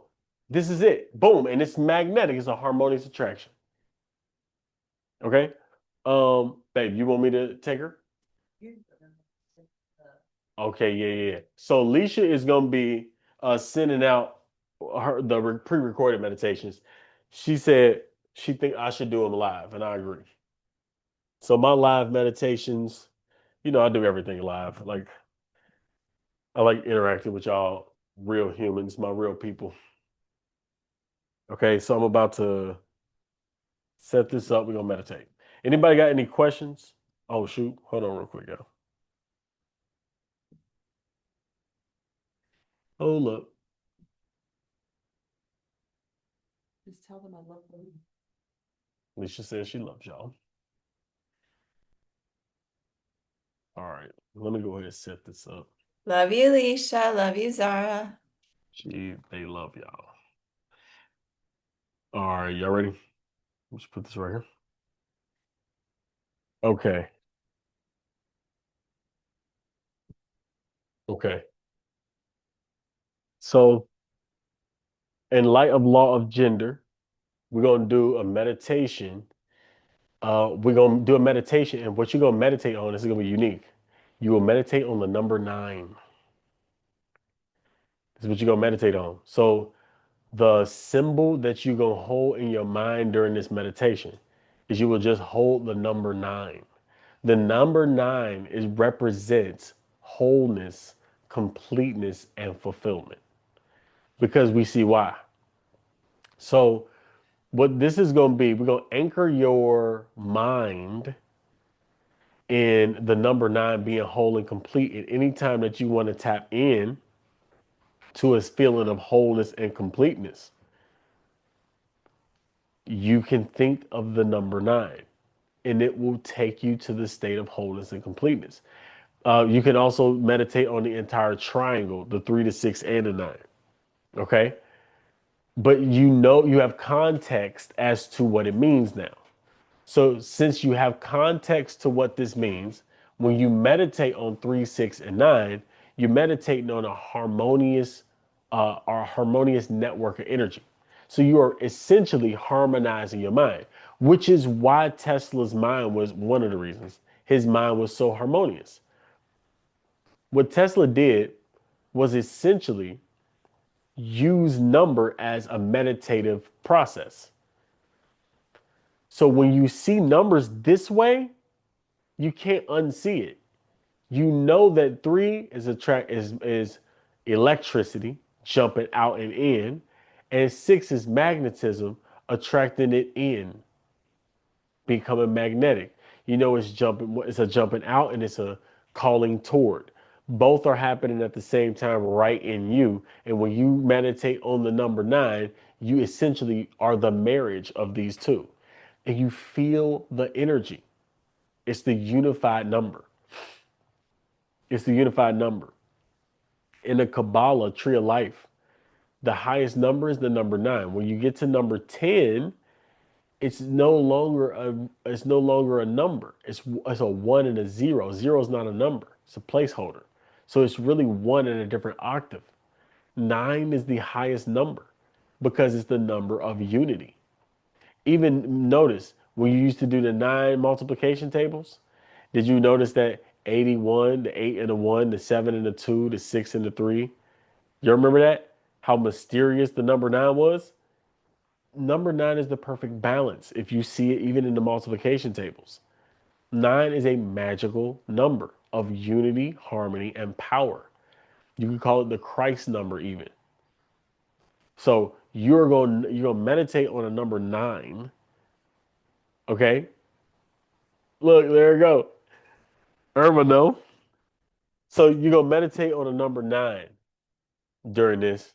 [SPEAKER 1] this is it. Boom, and it's magnetic. It's a harmonious attraction. Okay, babe, you want me to take her? Okay, yeah. So Alicia is gonna be sending out the pre-recorded meditations. She said she think I should do them live, and I agree. So my live meditations, I do everything live. Like I like interacting with y'all, real humans, my real people. Okay, so I'm about to set this up. We're gonna meditate. Anybody got any questions? Oh shoot, hold on real quick, y'all. Hold up.
[SPEAKER 2] Just tell them I love them.
[SPEAKER 1] Alicia says she loves y'all. All right, let me go ahead and set this up.
[SPEAKER 9] Love you, Alicia. Love you, Zara.
[SPEAKER 1] They love y'all. All right, y'all ready? Let's put this right here. Okay. So, in light of law of gender, we're gonna do a meditation. We're gonna do a meditation, and what you're gonna meditate on is gonna be unique. You will meditate on the number 9. This is what you're gonna meditate on. So, the symbol that you're gonna hold in your mind during this meditation is you will just hold the number 9. The number 9 represents wholeness, completeness, and fulfillment. Because we see why. So, what this is going to be, we're going to anchor your mind in the number 9 being whole and complete. And anytime that you want to tap in to a feeling of wholeness and completeness, you can think of the number 9 and it will take you to the state of wholeness and completeness. You can also meditate on the entire triangle, the 3, the 6, and the 9. Okay. But you have context as to what it means now. So since you have context to what this means, when you meditate on 3, 6, and 9, you're meditating on a harmonious network of energy. So you are essentially harmonizing your mind, which is why Tesla's mind was one of the reasons his mind was so harmonious. What Tesla did was essentially use number as a meditative process. So when you see numbers this way, you can't unsee it. You know that 3 is electricity jumping out and in, and 6 is magnetism attracting it in, becoming magnetic. It's a jumping out and it's a calling toward. Both are happening at the same time right in you. And when you meditate on the number 9, you essentially are the marriage of these two. And you feel the energy. It's the unified number. It's the unified number. In the Kabbalah tree of life, the highest number is the number 9. When you get to number 10, it's no longer a number. It's a 1 and a 0. 0 is not a number. It's a placeholder. So it's really 1 in a different octave. 9 is the highest number because it's the number of unity. Even notice when you used to do the 9 multiplication tables, did you notice that 81, the 8 and the 1, the 7 and the 2, the 6 and the 3? You remember that? How mysterious the number 9 was? Number 9 is the perfect balance if you see it even in the multiplication tables. 9 is a magical number of unity, harmony, and power. You could call it the Christ number even. So you're going to meditate on a number 9, okay? Look, there you go. Irma, no. So you're going to meditate on a number 9 during this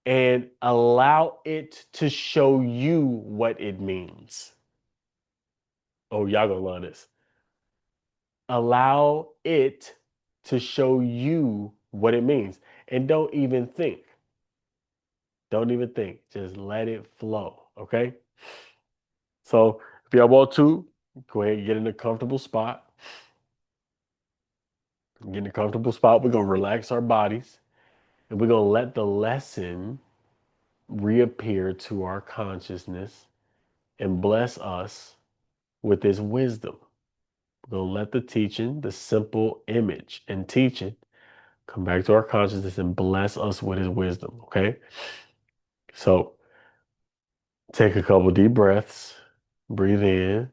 [SPEAKER 1] and allow it to show you what it means. Oh, y'all going to love this. Allow it to show you what it means. And don't even think. Don't even think. Just let it flow. Okay? So if y'all want to, go ahead and get in a comfortable spot. Get in a comfortable spot. We're going to relax our bodies. And we're going to let the lesson reappear to our consciousness and bless us with this wisdom. We're going to let the teaching, the simple image and teaching, come back to our consciousness and bless us with his wisdom. Okay? So take a couple deep breaths. Breathe in.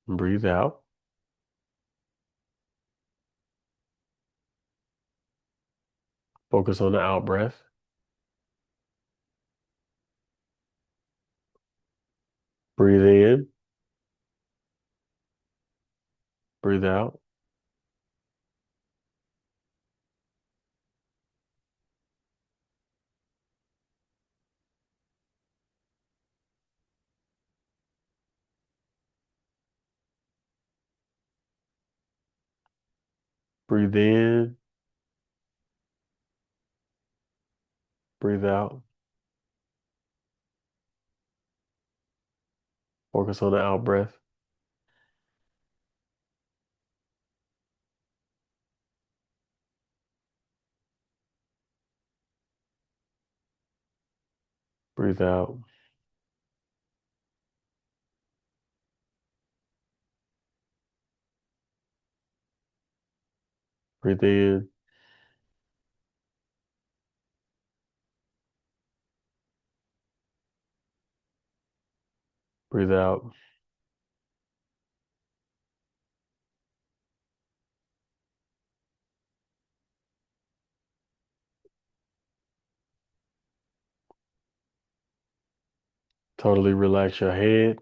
[SPEAKER 1] Breathe out. Focus on the out breath. Breathe in. Breathe out. Breathe in. Breathe out. Focus on the out breath. Breathe out. Breathe in. Breathe out. Totally relax your head,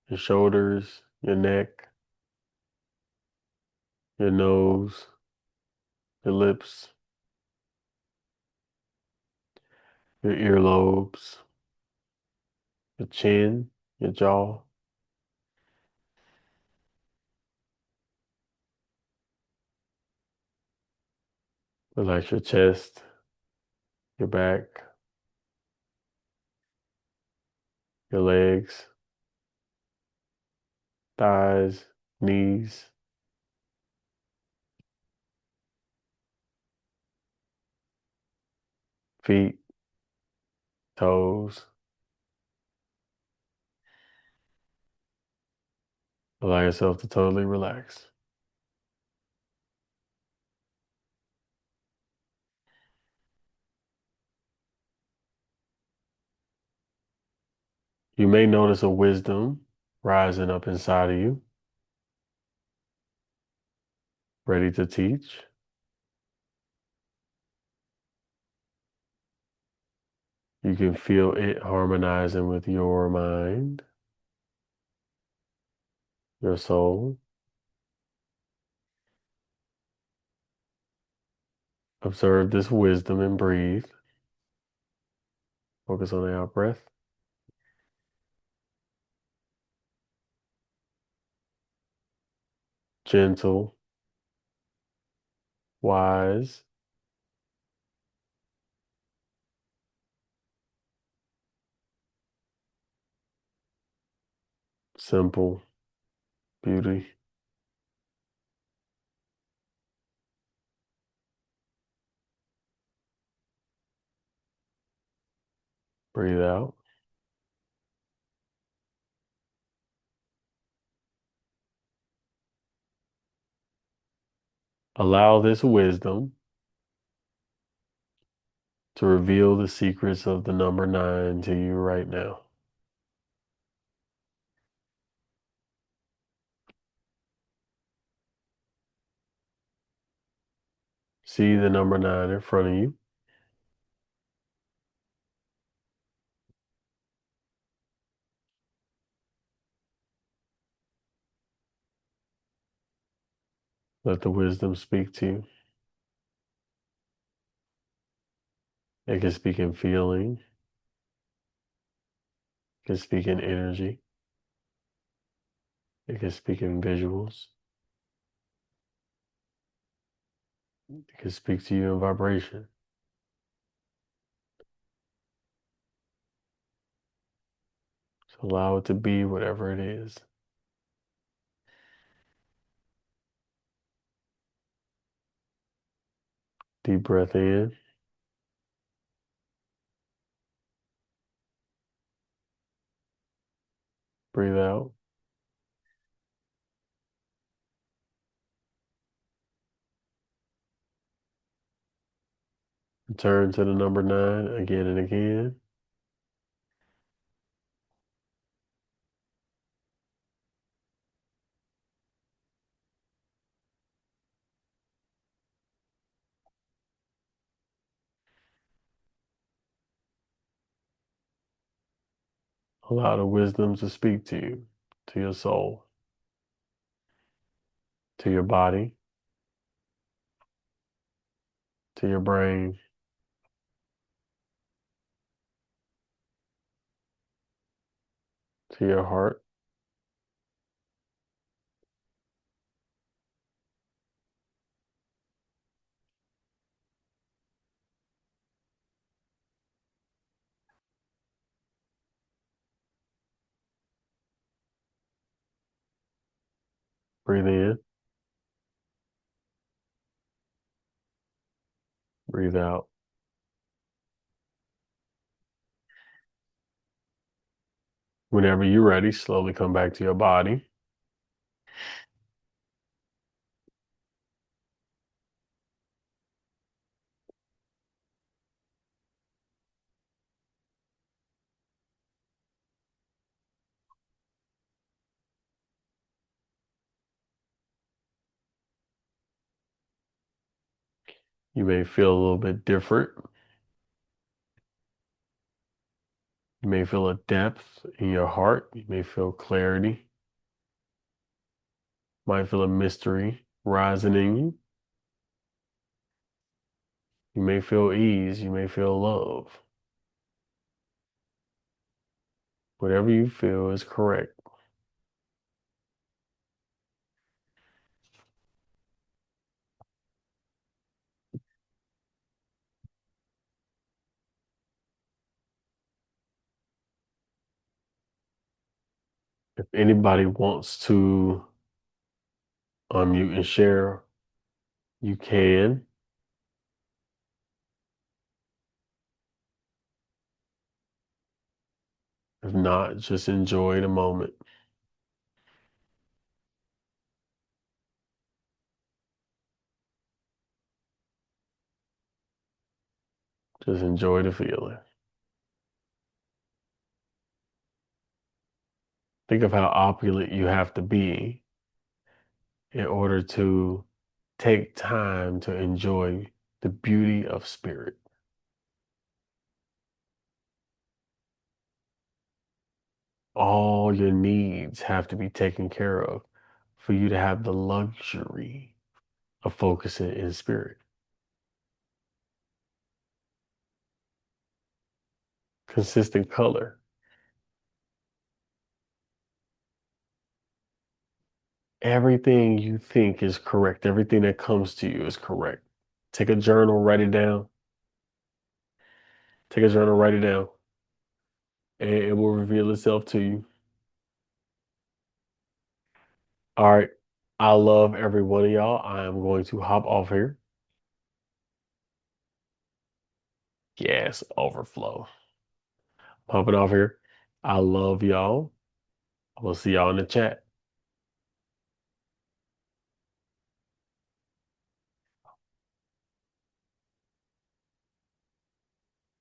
[SPEAKER 1] your shoulders, your neck, your nose, your lips, your earlobes, your chin, your jaw. Relax your chest, your back, your legs, thighs, knees, feet, toes. Allow yourself to totally relax. You may notice a wisdom rising up inside of you, ready to teach. You can feel it harmonizing with your mind, your soul. Observe this wisdom and breathe. Focus on the out breath. Gentle, wise, simple, beauty. Breathe out. Allow this wisdom to reveal the secrets of the number 9 to you right now. See the number 9 in front of you. Let the wisdom speak to you. It can speak in feeling. It can speak in energy. It can speak in visuals. It can speak to you in vibration. So allow it to be whatever it is. Deep breath in. Breathe out. Return to the number 9 again and again. Allow the wisdom to speak to you, to your soul, to your body, to your brain, to your heart. Breathe in. Breathe out. Whenever you're ready, slowly come back to your body. You may feel a little bit different. You may feel a depth in your heart. You may feel clarity. Might feel a mystery rising in you. You may feel ease. You may feel love. Whatever you feel is correct. If anybody wants to unmute and share, you can. If not, just enjoy the moment. Just enjoy the feeling. Think of how opulent you have to be in order to take time to enjoy the beauty of spirit. All your needs have to be taken care of for you to have the luxury of focusing in spirit. Consistent color. Everything you think is correct. Everything that comes to you is correct. Take a journal, write it down. Take a journal, write it down. And it will reveal itself to you. All right. I love every one of y'all. I am going to hop off here. Gas overflow. Popping off here. I love y'all. I will see y'all in the chat.